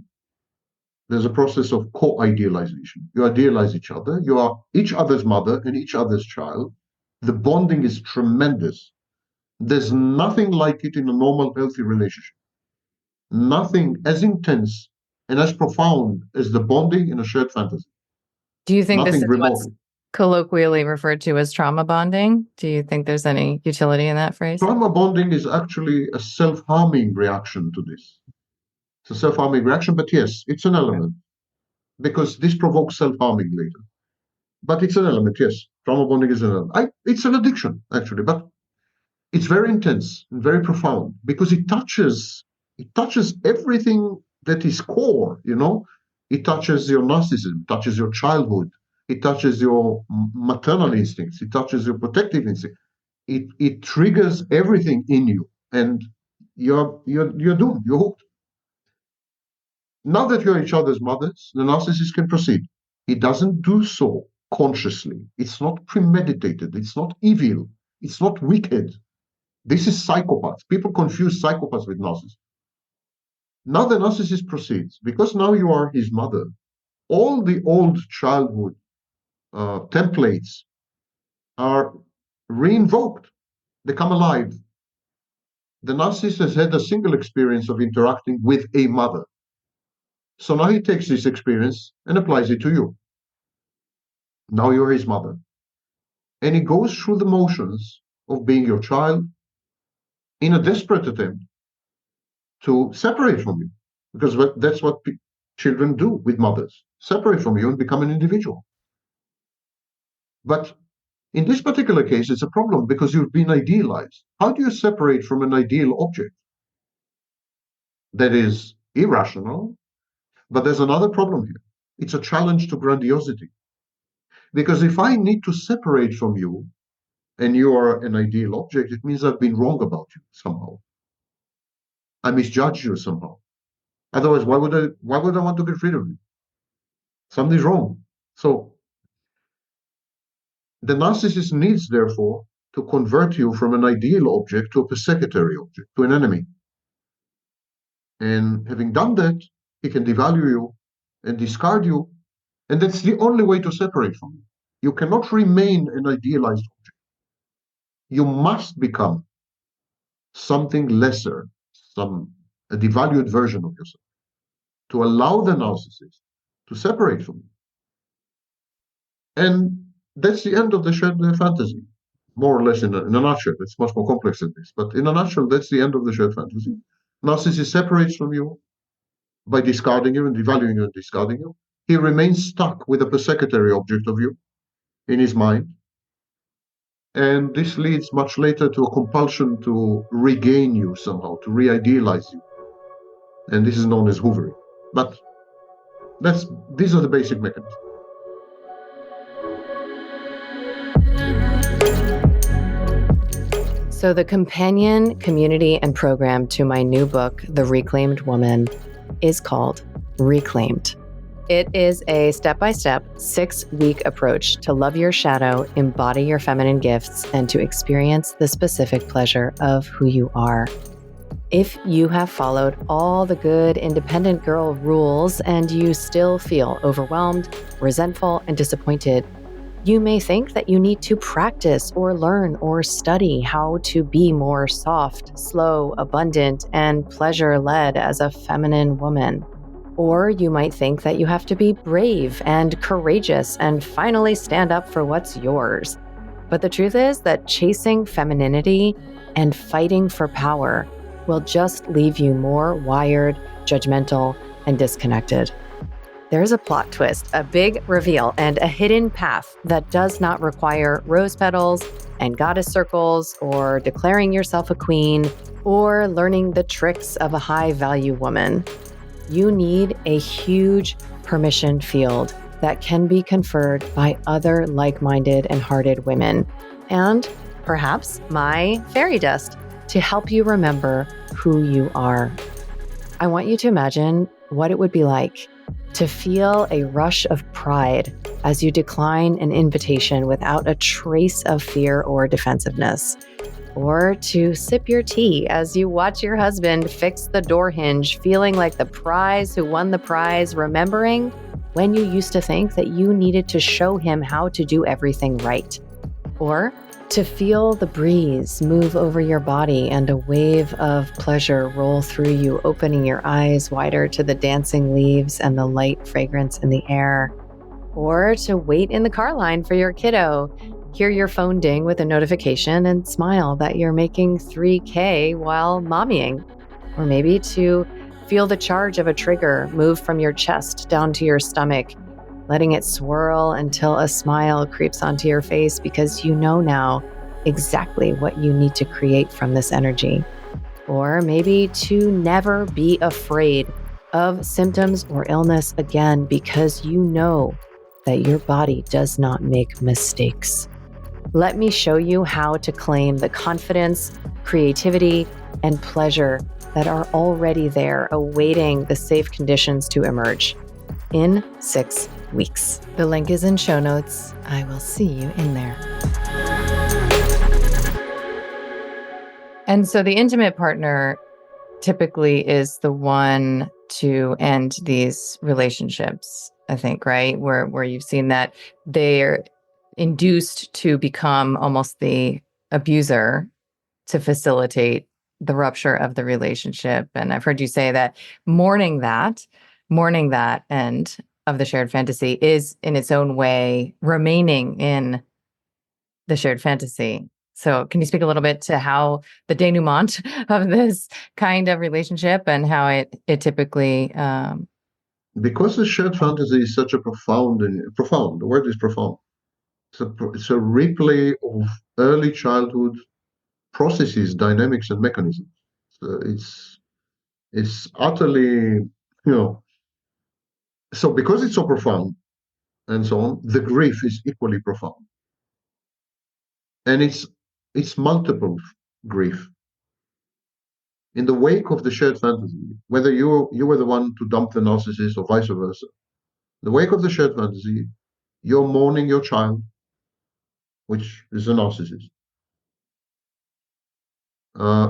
There's a process of co-idealization. You idealize each other. You are each other's mother and each other's child. The bonding is tremendous. There's nothing like it in a normal, healthy relationship. Nothing as intense and as profound as the bonding in a shared fantasy. Do you think Nothing this is what's colloquially referred to as trauma bonding? Do you think there's any utility in that phrase? Trauma bonding is actually a self-harming reaction to this. It's a self-harming reaction, but yes, it's an element because this provokes self-harming later. But it's an element, yes. Trauma bonding is an element. It's an addiction, actually, but it's very intense and very profound because it touches everything that is core, It touches your narcissism, touches your childhood, it touches your maternal instincts, it touches your protective instincts. It triggers everything in you, and you're doomed, you're hooked. Now that you're each other's mothers, the narcissist can proceed. He doesn't do so consciously. It's not premeditated. It's not evil. It's not wicked. This is psychopaths. People confuse psychopaths with narcissists. Now the narcissist proceeds. Because now you are his mother, all the old childhood templates are reinvoked. They come alive. The narcissist has had a single experience of interacting with a mother. So now he takes this experience and applies it to you. Now you're his mother. And he goes through the motions of being your child in a desperate attempt to separate from you. Because that's what children do with mothers, separate from you and become an individual. But in this particular case, it's a problem because you've been idealized. How do you separate from an ideal object? That is irrational, but there's another problem here. It's a challenge to grandiosity. Because if I need to separate from you and you are an ideal object, it means I've been wrong about you somehow. I misjudged you somehow. Otherwise, why would I want to get rid of you? Something's wrong. So the narcissist needs, therefore, to convert you from an ideal object to a persecutory object, to an enemy. And having done that, he can devalue you and discard you. And that's the only way to separate from you. You cannot remain an idealized object. You must become something lesser, a devalued version of yourself, to allow the narcissist to separate from you. And that's the end of the shared fantasy, more or less in a nutshell. It's much more complex than this. But in a nutshell, that's the end of the shared fantasy. Narcissist separates from you by discarding you and devaluing you and discarding you. He remains stuck with a persecutory object of you in his mind. And this leads much later to a compulsion to regain you somehow, to re-idealize you. And this is known as hoovering. But these are the basic mechanisms. So the companion, community, and program to my new book, The Reclaimed Woman, is called Reclaimed. It is a step-by-step, 6-week approach to love your shadow, embody your feminine gifts, and to experience the specific pleasure of who you are. If you have followed all the good independent girl rules and you still feel overwhelmed, resentful, and disappointed, you may think that you need to practice or learn or study how to be more soft, slow, abundant, and pleasure-led as a feminine woman. Or you might think that you have to be brave and courageous and finally stand up for what's yours. But the truth is that chasing femininity and fighting for power will just leave you more wired, judgmental, and disconnected. There's a plot twist, a big reveal, and a hidden path that does not require rose petals and goddess circles or declaring yourself a queen or learning the tricks of a high-value woman. You need a huge permission field that can be conferred by other like-minded and hearted women, and perhaps my fairy dust to help you remember who you are. I want you to imagine what it would be like to feel a rush of pride as you decline an invitation without a trace of fear or defensiveness. Or to sip your tea as you watch your husband fix the door hinge, feeling like the prize who won the prize, remembering when you used to think that you needed to show him how to do everything right. Or to feel the breeze move over your body and a wave of pleasure roll through you, opening your eyes wider to the dancing leaves and the light fragrance in the air. Or to wait in the car line for your kiddo, hear your phone ding with a notification and smile that you're making 3K while mommying. Or maybe to feel the charge of a trigger move from your chest down to your stomach, letting it swirl until a smile creeps onto your face because you know now exactly what you need to create from this energy. Or maybe to never be afraid of symptoms or illness again because you know that your body does not make mistakes. Let me show you how to claim the confidence, creativity, and pleasure that are already there, awaiting the safe conditions to emerge in 6 weeks. The link is in show notes. I will see you in there. And so the intimate partner typically is the one to end these relationships, I think, right? Where you've seen that they're induced to become almost the abuser to facilitate the rupture of the relationship. And I've heard you say that mourning that end of the shared fantasy is in its own way remaining in the shared fantasy. So can you speak a little bit to how the denouement of this kind of relationship and how it typically Because the shared fantasy is such a profound, the word is profound. It's a replay of early childhood processes, dynamics, and mechanisms. So it's utterly, so because it's so profound and so on, the grief is equally profound. And it's multiple grief. in the wake of the shared fantasy, whether you were the one to dump the narcissist or vice versa, in the wake of the shared fantasy, you're mourning your child, which is a narcissist.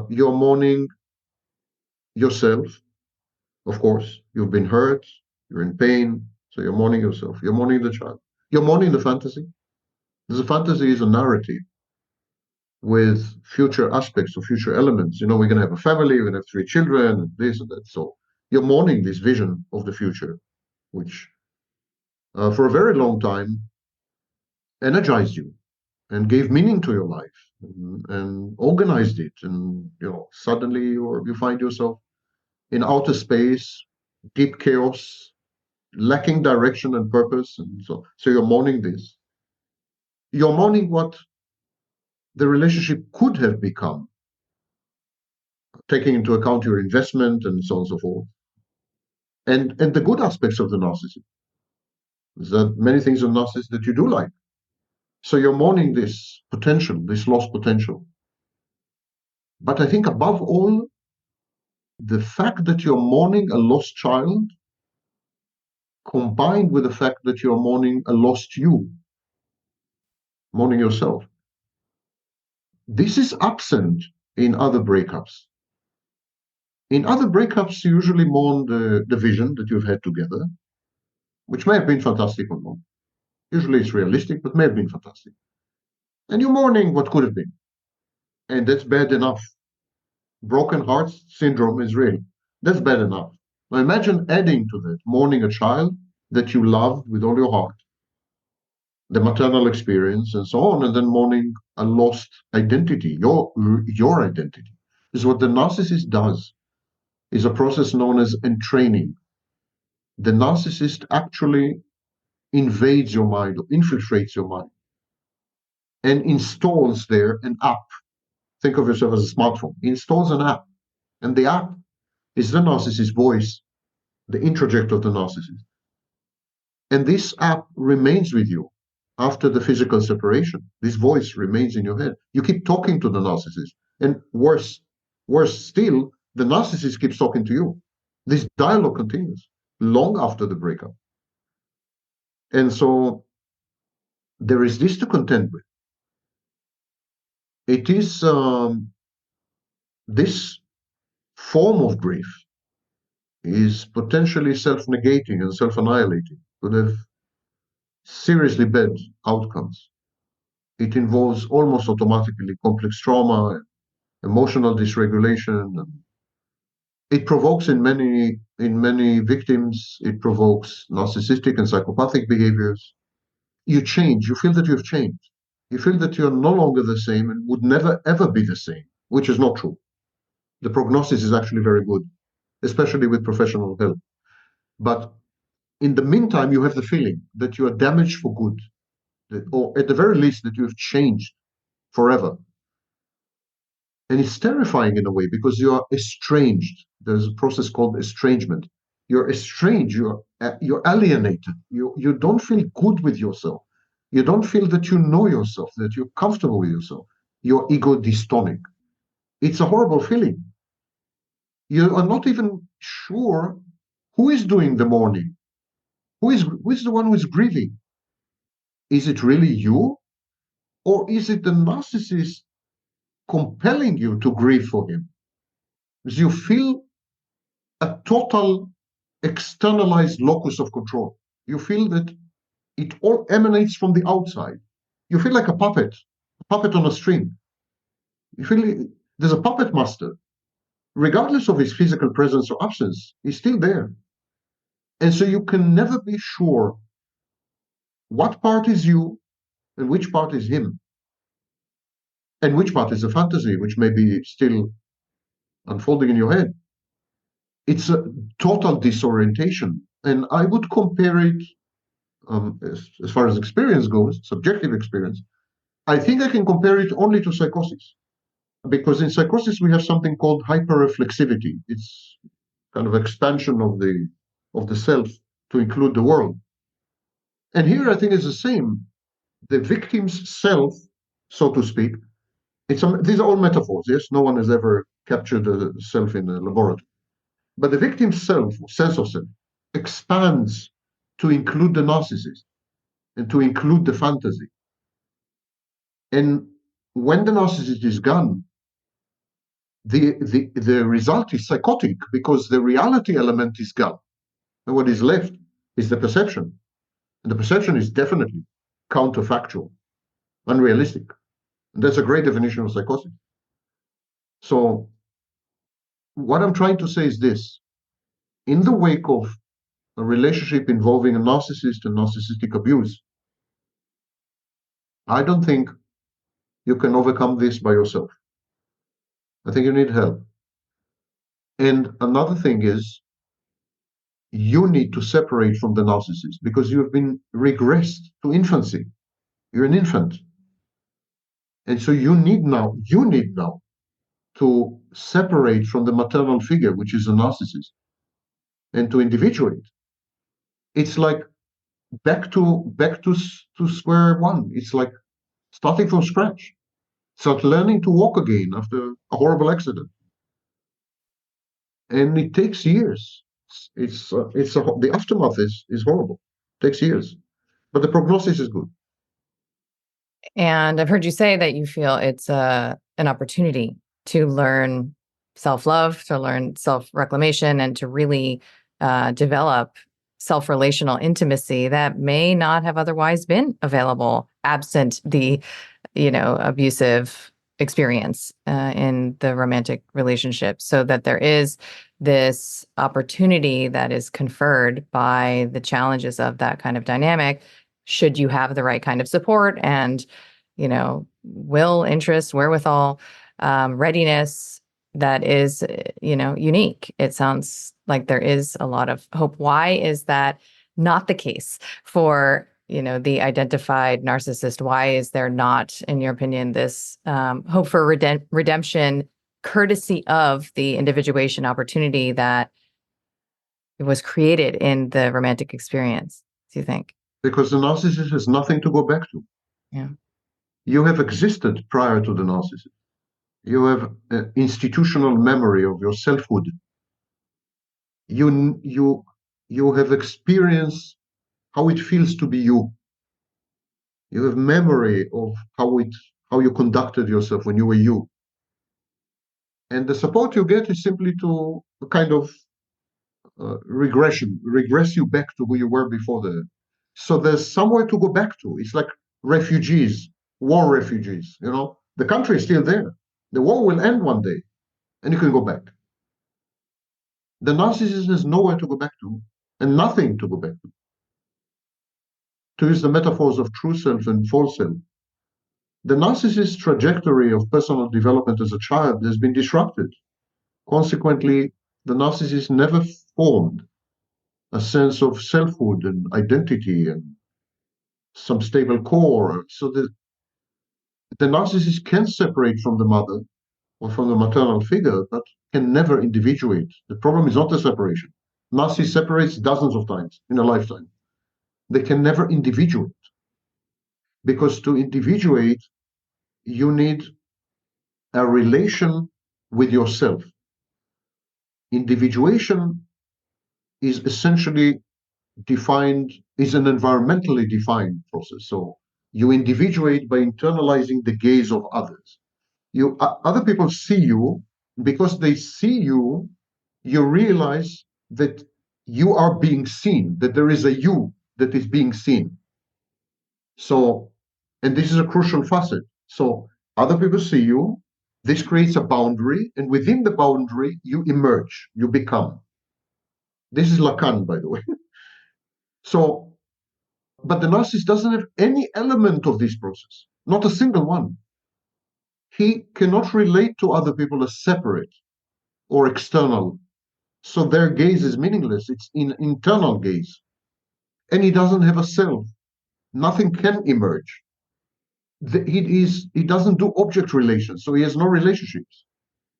You're mourning yourself, of course. You've been hurt, you're in pain, so you're mourning yourself. You're mourning the child. You're mourning the fantasy. The fantasy is a narrative with future aspects or future elements. We're going to have a family, we're going to have 3 children, and this and that. So you're mourning this vision of the future, which for a very long time energized you and gave meaning to your life and organized it. And suddenly you find yourself in outer space, deep chaos, lacking direction and purpose. And so you're mourning this. You're mourning what the relationship could have become, taking into account your investment and so on and so forth. And the good aspects of the narcissist is that many things of narcissist that you do like. So you're mourning this potential, this lost potential. But I think above all, the fact that you're mourning a lost child combined with the fact that you're mourning a lost you, mourning yourself. This is absent in other breakups. In other breakups, you usually mourn the vision that you've had together, which may have been fantastic or not. Usually it's realistic, but may have been fantastic. And you're mourning what could have been. And that's bad enough. Broken heart syndrome is real. That's bad enough. Now imagine adding to that, mourning a child that you loved with all your heart, the maternal experience and so on, and then mourning a lost identity, your identity. This is what the narcissist does, is a process known as entraining. The narcissist actually invades your mind or infiltrates your mind and installs there an app. Think of yourself as a smartphone. He installs an app, and the app is the narcissist's voice, the introject of the narcissist. And this app remains with you after the physical separation. This voice remains in your head. You keep talking to the narcissist. And worse still, the narcissist keeps talking to you. This dialogue continues long after the breakup. And so there is this to contend with. It is this form of grief is potentially self-negating and self-annihilating, could have seriously bad outcomes. It involves almost automatically complex trauma, emotional dysregulation. And it provokes in many victims, it provokes narcissistic and psychopathic behaviors. You change, you feel that you've changed. You feel that you're no longer the same and would never ever be the same, which is not true. The prognosis is actually very good, especially with professional help. But in the meantime, you have the feeling that you are damaged for good, or at the very least that you have changed forever. And it's terrifying in a way because you are estranged. There's a process called estrangement. You're estranged, you're alienated. You don't feel good with yourself. You don't feel that you know yourself, that you're comfortable with yourself. You're ego dystonic. It's a horrible feeling. You are not even sure who is doing the mourning. Who is the one who is grieving? Is it really you? Or is it the narcissist compelling you to grieve for him? Because you feel a total externalized locus of control. You feel that it all emanates from the outside. You feel like a puppet on a string. You feel there's a puppet master. Regardless of his physical presence or absence, he's still there. And so you can never be sure what part is you and which part is him. And which part is a fantasy, which may be still unfolding in your head. It's a total disorientation. And I would compare it, as far as experience goes, subjective experience, I think I can compare it only to psychosis. Because in psychosis, we have something called hyperreflexivity. It's kind of expansion of the self to include the world. And here I think it's the same. The victim's self, so to speak, these are all metaphors, yes? No one has ever captured the self in a laboratory. But the victim's self, sense of self, expands to include the narcissist and to include the fantasy. And when the narcissist is gone, the result is psychotic because the reality element is gone. And what is left is the perception. And the perception is definitely counterfactual, unrealistic. And that's a great definition of psychosis. So what I'm trying to say is this. In the wake of a relationship involving a narcissist and narcissistic abuse, I don't think you can overcome this by yourself. I think you need help. And another thing is, you need to separate from the narcissist because you have been regressed to infancy. You're an infant. And so you need now to separate from the maternal figure, which is a narcissist, and to individuate. It's like back to square one. It's like starting from scratch. Start learning to walk again after a horrible accident. And it takes years. The aftermath is horrible. It takes years, but the prognosis is good. And I've heard you say that you feel it's an opportunity to learn self-love, to learn self-reclamation, and to really develop self-relational intimacy that may not have otherwise been available absent the, abusive experience in the romantic relationship. So that there is this opportunity that is conferred by the challenges of that kind of dynamic, should you have the right kind of support and, will, interest, wherewithal, readiness that is, unique. It sounds like there is a lot of hope. Why is that not the case for, the identified narcissist? Why is there not, in your opinion, this hope for redemption, courtesy of the individuation opportunity that was created in the romantic experience, do you think? Because the narcissist has nothing to go back to. Yeah. You have existed prior to the narcissist. You have an institutional memory of your selfhood. You have experienced how it feels to be you. You have memory of how you conducted yourself when you were you. And the support you get is simply to a kind of regress you back to who you were before the. So there's somewhere to go back to. It's like refugees, war refugees. The country is still there. The war will end one day, and you can go back. The narcissist has nowhere to go back to, and nothing to go back to. To use the metaphors of true self and false self, the narcissist's trajectory of personal development as a child has been disrupted. Consequently, the narcissist never formed a sense of selfhood and identity and some stable core. So the narcissist can separate from the mother or from the maternal figure, but can never individuate. The problem is not the separation. Narcissist separates dozens of times in a lifetime. They can never individuate. Because to individuate, you need a relation with yourself. Individuation is essentially is an environmentally defined process. So you individuate by internalizing the gaze of others. Other people see you. Because they see you, you realize that you are being seen, that there is a you that is being seen. So, and this is a crucial facet. So other people see you, this creates a boundary, and within the boundary, you emerge, you become. This is Lacan, by the way. So, but the narcissist doesn't have any element of this process, not a single one. He cannot relate to other people as separate or external. So their gaze is meaningless. It's an internal gaze. And he doesn't have a self. Nothing can emerge. He doesn't do object relations, so he has no relationships.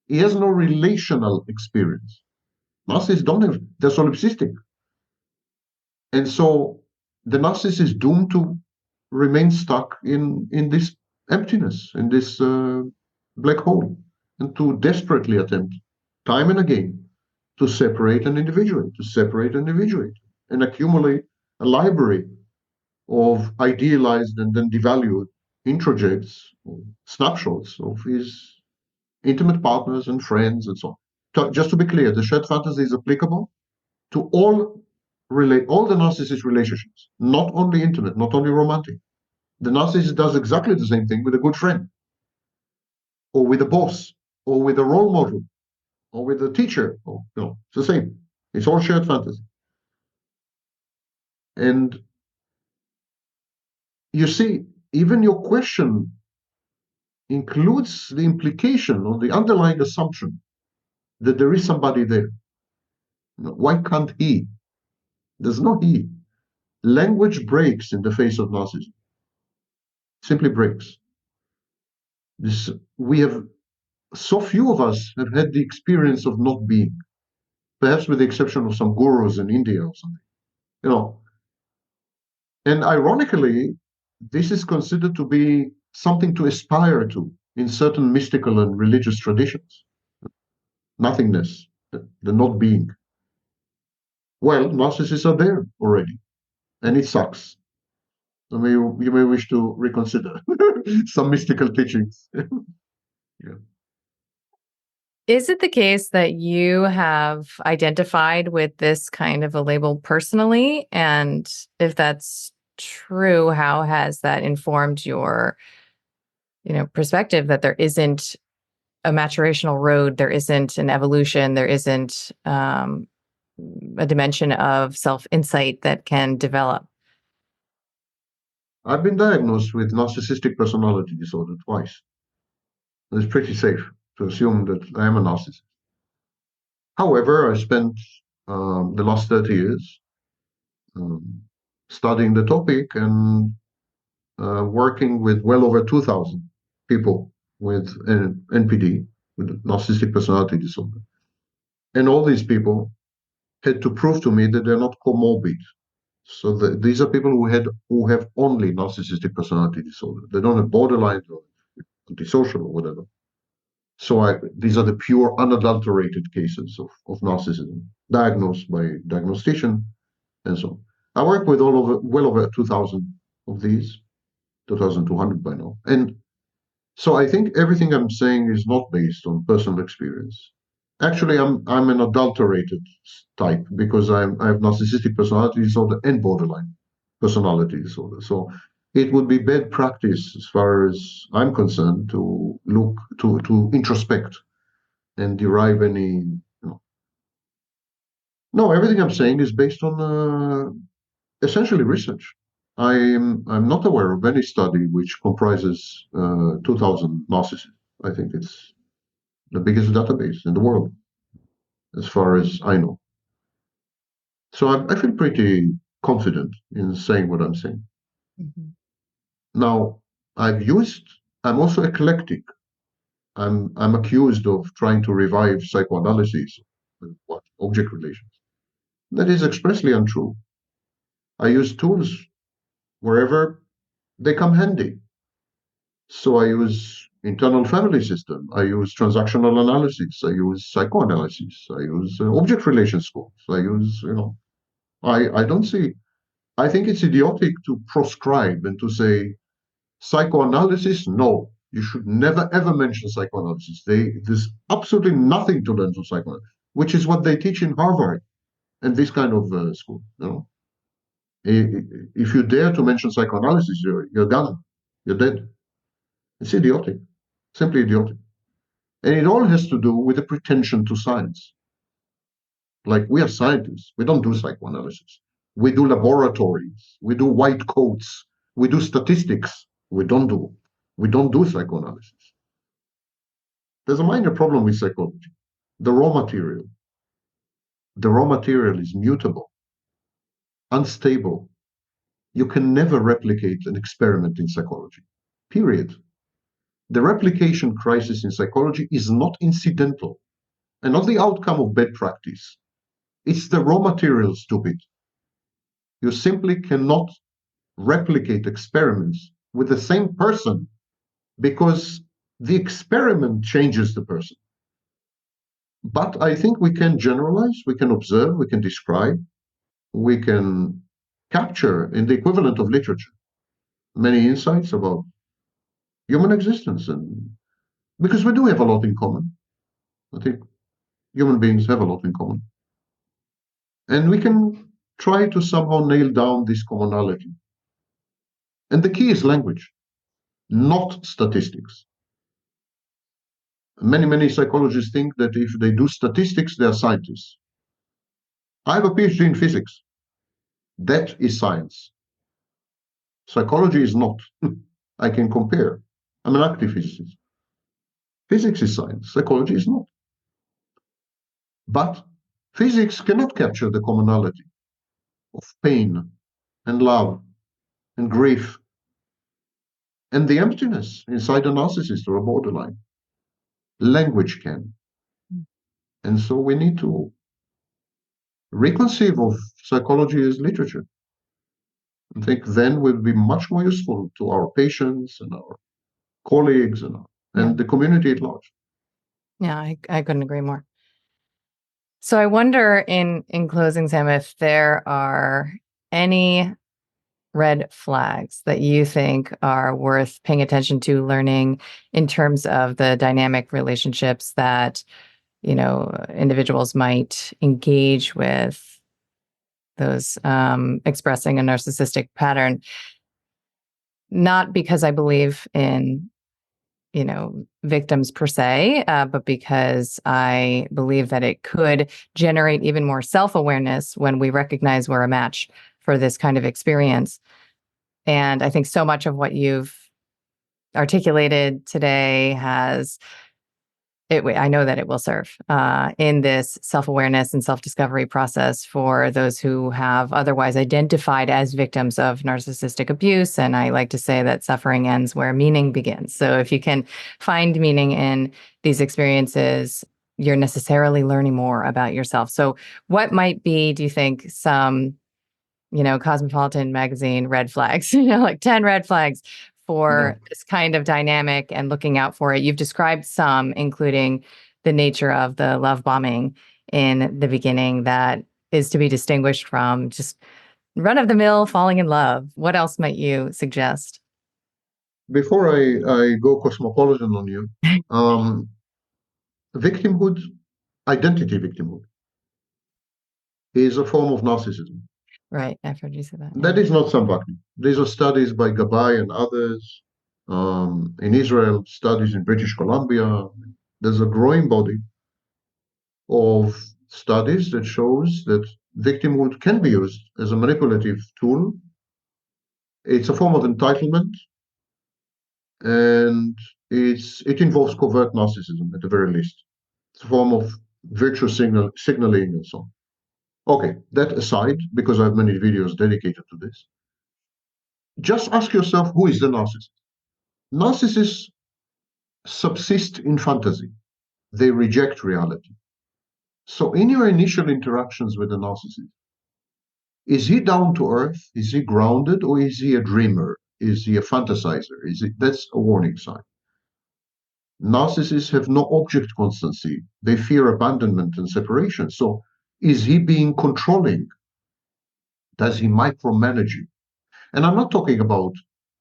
He has no relational experience. Narcissists don't have, they're solipsistic. And so the narcissist is doomed to remain stuck in this emptiness, in this black hole, and to desperately attempt, time and again, to separate and individuate, and accumulate a library of idealized and then devalued introjects, or snapshots of his intimate partners and friends and so on. Just to be clear, the shared fantasy is applicable to all the narcissist relationships, not only intimate, not only romantic. The narcissist does exactly the same thing with a good friend, or with a boss, or with a role model, or with a teacher. Or, it's the same. It's all shared fantasy. And you see, even your question includes the implication or the underlying assumption that there is somebody there. Why can't he? There's no he. Language breaks in the face of narcissism. Simply breaks. We have, so few of us have had the experience of not being, perhaps with the exception of some gurus in India or something. And ironically, this is considered to be something to aspire to in certain mystical and religious traditions. Nothingness, the not being. Well, narcissists are there already, and it sucks. So you may wish to reconsider some mystical teachings. Yeah. Is it the case that you have identified with this kind of a label personally? And if that's true, how has that informed your, perspective that there isn't a maturational road, there isn't an evolution, there isn't a dimension of self-insight that can develop? I've been diagnosed with narcissistic personality disorder twice. It's pretty safe to assume that I am a narcissist. However, I spent the last 30 years studying the topic and working with well over 2,000 people with an NPD, with narcissistic personality disorder. And all these people had to prove to me that they're not comorbid. So these are people who have only narcissistic personality disorder. They don't have borderline or antisocial or whatever. So these are the pure, unadulterated cases of narcissism, diagnosed by diagnostician and so on. I work with well over 2,000 of these, 2,200 by now. And so I think everything I'm saying is not based on personal experience. Actually, I'm an adulterated type because I have narcissistic personality disorder and borderline personality disorder. So it would be bad practice, as far as I'm concerned, to look to introspect and derive any. No, everything I'm saying is based on essentially research. I'm not aware of any study which comprises 2,000 narcissists. I think it's the biggest database in the world, as far as I know. So I feel pretty confident in saying what I'm saying. Mm-hmm. Now, I'm also eclectic. I'm accused of trying to revive psychoanalysis, object relations. That is expressly untrue. I use tools wherever they come handy. So I use internal family system. I use transactional analysis. I use psychoanalysis. I use object relation schools. I use, I don't see. I think it's idiotic to proscribe and to say psychoanalysis. No, you should never ever mention psychoanalysis. There's absolutely nothing to learn from psychoanalysis, which is what they teach in Harvard and this kind of school. If you dare to mention psychoanalysis, you're done. You're dead. It's idiotic, simply idiotic. And it all has to do with the pretension to science. Like, we are scientists, we don't do psychoanalysis. We do laboratories, we do white coats, we do statistics. We don't do psychoanalysis. There's a minor problem with psychology. The raw material. The raw material is mutable, unstable. You can never replicate an experiment in psychology, period. The replication crisis in psychology is not incidental and not the outcome of bad practice. It's the raw material, stupid. You simply cannot replicate experiments with the same person because The experiment changes the person. But I think we can generalize, we can observe, we can describe, we can capture in the equivalent of literature many insights about human existence. And because we do have a lot in common. I think human beings have a lot in common. And we can try to somehow nail down this commonality. And the key is language, not statistics. Many psychologists think that if they do statistics, they are scientists. I have a PhD in physics. That is science. Psychology is not. I can compare. I'm an active physicist. Physics is science. Psychology is not. But physics cannot capture the commonality of pain and love and grief and the emptiness inside a narcissist or a borderline. Language can. And so we need to reconceive of psychology as literature. I think then will be much more useful to our patients and our colleagues and the community at large. Yeah, I couldn't agree more. So I wonder in closing, Sam, if there are any red flags that you think are worth paying attention to, learning in terms of the dynamic relationships that, individuals might engage with those expressing a narcissistic pattern. Not because I believe in victims per se, but because I believe that it could generate even more self-awareness when we recognize we're a match for this kind of experience. And I think so much of what you've articulated today I know that it will serve in this self-awareness and self-discovery process for those who have otherwise identified as victims of narcissistic abuse. And I like to say that suffering ends where meaning begins. So if you can find meaning in these experiences, you're necessarily learning more about yourself. So what might be, do you think, some, Cosmopolitan magazine red flags, like 10 red flags for this kind of dynamic and looking out for it? You've described some, including the nature of the love bombing in the beginning that is to be distinguished from just run-of-the-mill falling in love. What else might you suggest? Before I go cosmopolitan on you, victimhood, identity victimhood, is a form of narcissism. Right, I've heard you say that. That is not Sam Vaknin. These are studies by Gabay and others in Israel, studies in British Columbia. There's a growing body of studies that shows that victimhood can be used as a manipulative tool. It's a form of entitlement, and it involves covert narcissism at the very least. It's a form of virtue signaling and so on. Okay, that aside, because I have many videos dedicated to this, just ask yourself, who is the narcissist? Narcissists subsist in fantasy. They reject reality. So in your initial interactions with the narcissist, is he down to earth? Is he grounded? Or is he a dreamer? Is he a fantasizer? That's a warning sign. Narcissists have no object constancy. They fear abandonment and separation. So is he being controlling? Does he micromanage you? And I'm not talking about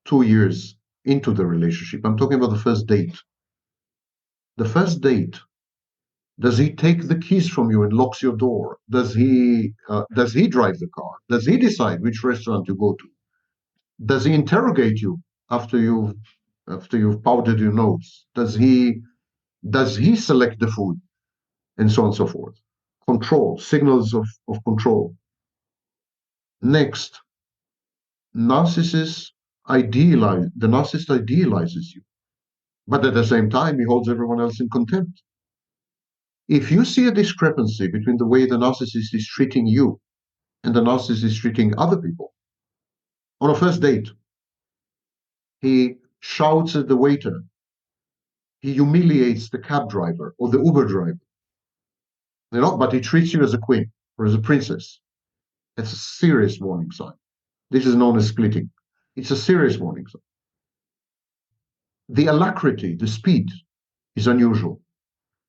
2 years into the relationship. I'm talking about the first date. The first date. Does he take the keys from you and locks your door? Does he drive the car? Does he decide which restaurant you go to? Does he interrogate you after you've powdered your nose? Does he select the food? And so on and so forth. Control, signals of control. Next, the narcissist idealizes you, but at the same time, he holds everyone else in contempt. If you see a discrepancy between the way the narcissist is treating you and the narcissist is treating other people, on a first date, he shouts at the waiter, he humiliates the cab driver or the Uber driver, but he treats you as a queen or as a princess. That's a serious warning sign. This is known as splitting. It's a serious warning sign. The alacrity, the speed is unusual.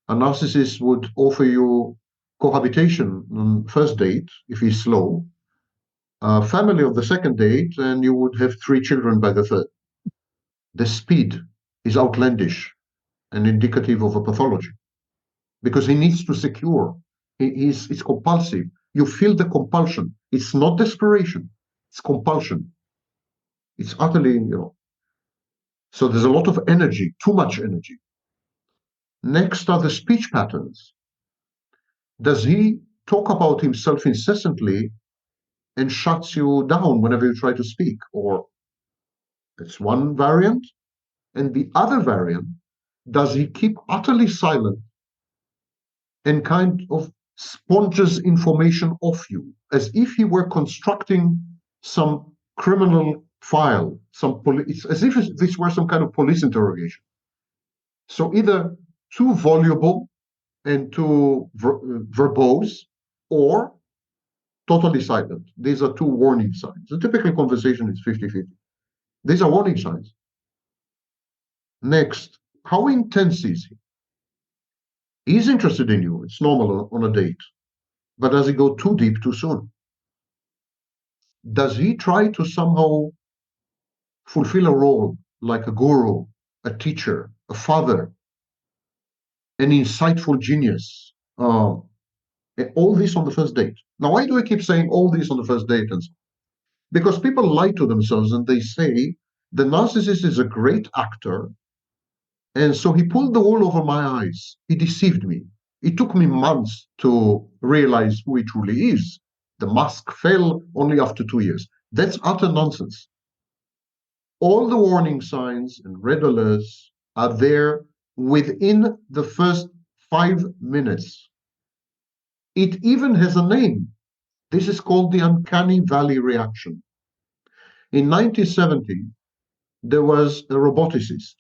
A narcissist would offer you cohabitation on first date if he's slow, a family on the second date, and you would have 3 children by the third. The speed is outlandish and indicative of a pathology because he needs to secure. It's compulsive. You feel the compulsion. It's not desperation. It's compulsion. It's utterly, So there's a lot of energy, too much energy. Next are the speech patterns. Does he talk about himself incessantly and shuts you down whenever you try to speak? Or it's one variant. And the other variant, does he keep utterly silent and kind of sponges information off you as if he were constructing some criminal file, it's as if this were some kind of police interrogation. So either too voluble and too verbose, or totally silent. These are 2 warning signs. A typical conversation is 50-50. These are warning signs. Next, how intense is he? He's interested in you. It's normal on a date. But does he go too deep too soon? Does he try to somehow fulfill a role like a guru, a teacher, a father, an insightful genius? All this on the first date. Now, why do I keep saying all this on the first date? Because people lie to themselves and they say the narcissist is a great actor, and so he pulled the wool over my eyes. He deceived me. It took me months to realize who he truly is. The mask fell only after 2 years. That's utter nonsense. All the warning signs and red alerts are there within the first 5 minutes. It even has a name. This is called the uncanny valley reaction. In 1970, there was a roboticist,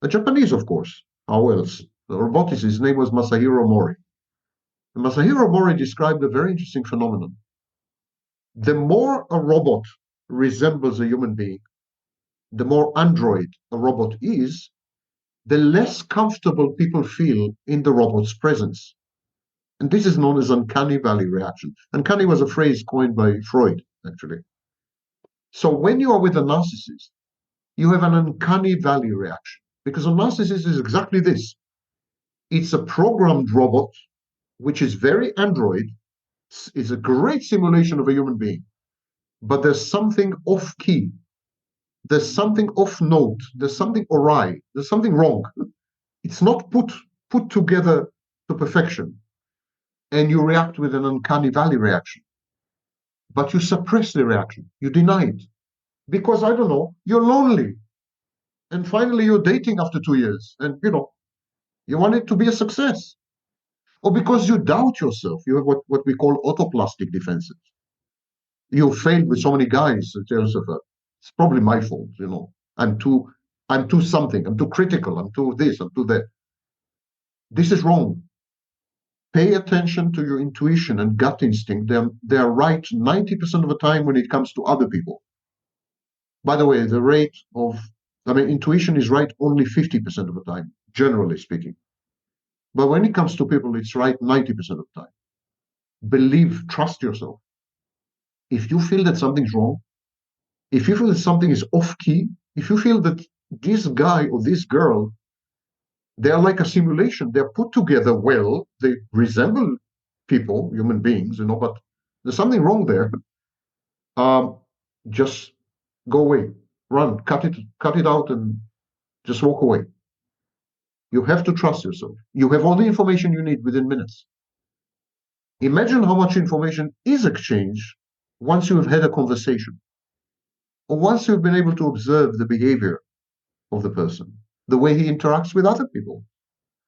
a Japanese, of course. How else? The roboticist, his name was Masahiro Mori. And Masahiro Mori described a very interesting phenomenon. The more a robot resembles a human being, the more android a robot is, the less comfortable people feel in the robot's presence. And this is known as uncanny valley reaction. Uncanny was a phrase coined by Freud, actually. So when you are with a narcissist, you have an uncanny valley reaction, because a narcissist is exactly this. It's a programmed robot, which is very android, is a great simulation of a human being, but there's something off key. There's something off note. There's something awry. There's something wrong. It's not put together to perfection. And you react with an uncanny valley reaction. But you suppress the reaction. You deny it. Because, I don't know, you're lonely. And finally you're dating after 2 years. And, you want it to be a success. Or because you doubt yourself. You have what we call autoplastic defenses. You failed with so many guys. It's probably my fault, I'm too something. I'm too critical. I'm too this. I'm too that. This is wrong. Pay attention to your intuition and gut instinct. They're right 90% of the time when it comes to other people. By the way, intuition is right only 50% of the time, generally speaking. But when it comes to people, it's right 90% of the time. Trust yourself. If you feel that something's wrong, if you feel that something is off key, if you feel that this guy or this girl, they're like a simulation, they're put together well, they resemble people, human beings, but there's something wrong there. Just go away, run, cut it out, and just walk away. You have to trust yourself. You have all the information you need within minutes. Imagine how much information is exchanged once you have had a conversation, or once you've been able to observe the behavior of the person, the way he interacts with other people,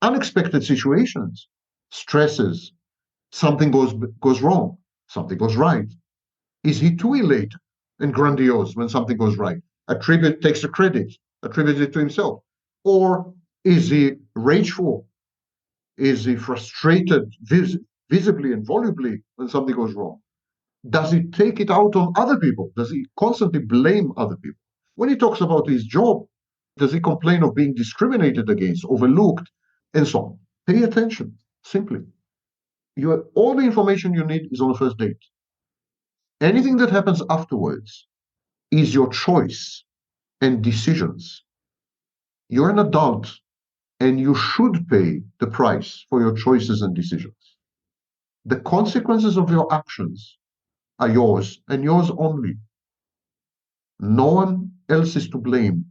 unexpected situations, stresses, something goes wrong, something goes right. Is he too elate and grandiose when something goes right? Takes the credit, attributes it to himself. Or is he rageful? Is he frustrated visibly and volubly when something goes wrong? Does he take it out on other people? Does he constantly blame other people? When he talks about his job, Does he complain of being discriminated against, overlooked, and so on? Pay attention, simply. All the information you need is on the first date. Anything that happens afterwards is your choice and decisions. You're an adult, and you should pay the price for your choices and decisions. The consequences of your actions are yours and yours only. No one else is to blame.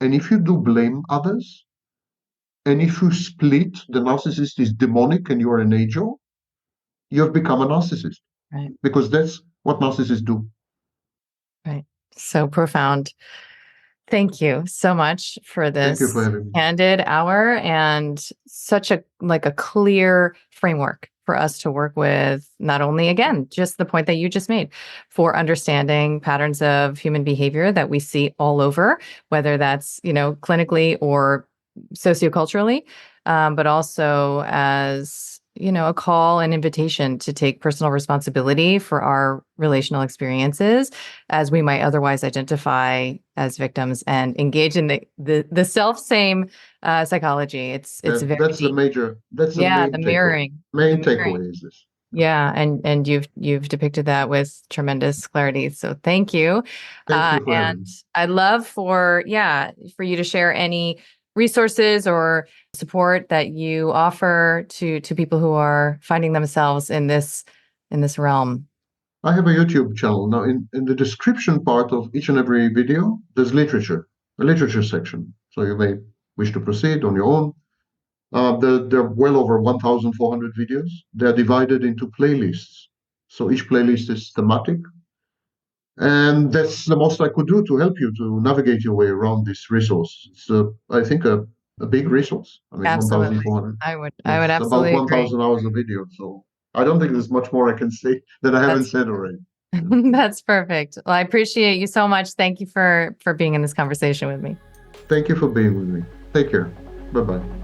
And if you do blame others, and if you split, the narcissist is demonic and you are an angel, you have become a narcissist. Right. Because that's what narcissists do. Right. So profound. Thank you so much for this Thank you for having me. candid hour and such a clear framework for us to work with, not only, again, just the point that you just made, for understanding patterns of human behavior that we see all over, whether that's, clinically or socioculturally, but also as, a call and invitation to take personal responsibility for our relational experiences as we might otherwise identify as victims and engage in the self-same psychology. It's very that's deep. the mirroring. Main takeaway is this. Yeah, and you've depicted that with tremendous clarity. So thank you. Thank you for having And me. I'd love for you to share any resources or support that you offer to people who are finding themselves in this realm. I have a YouTube channel. Now, in the description part of each and every video, there's a literature section. So you may wish to proceed on your own. There are well over 1,400 videos. They're divided into playlists. So each playlist is thematic. And that's the most I could do to help you to navigate your way around this resource. It's, I think, a big resource. I mean, Absolutely. 1,400. I would absolutely about agree. 1,000 hours of video. So I don't think there's much more I can say that I haven't said already. That's perfect. Well, I appreciate you so much. Thank you for being in this conversation with me. Thank you for being with me. Take care. Bye-bye.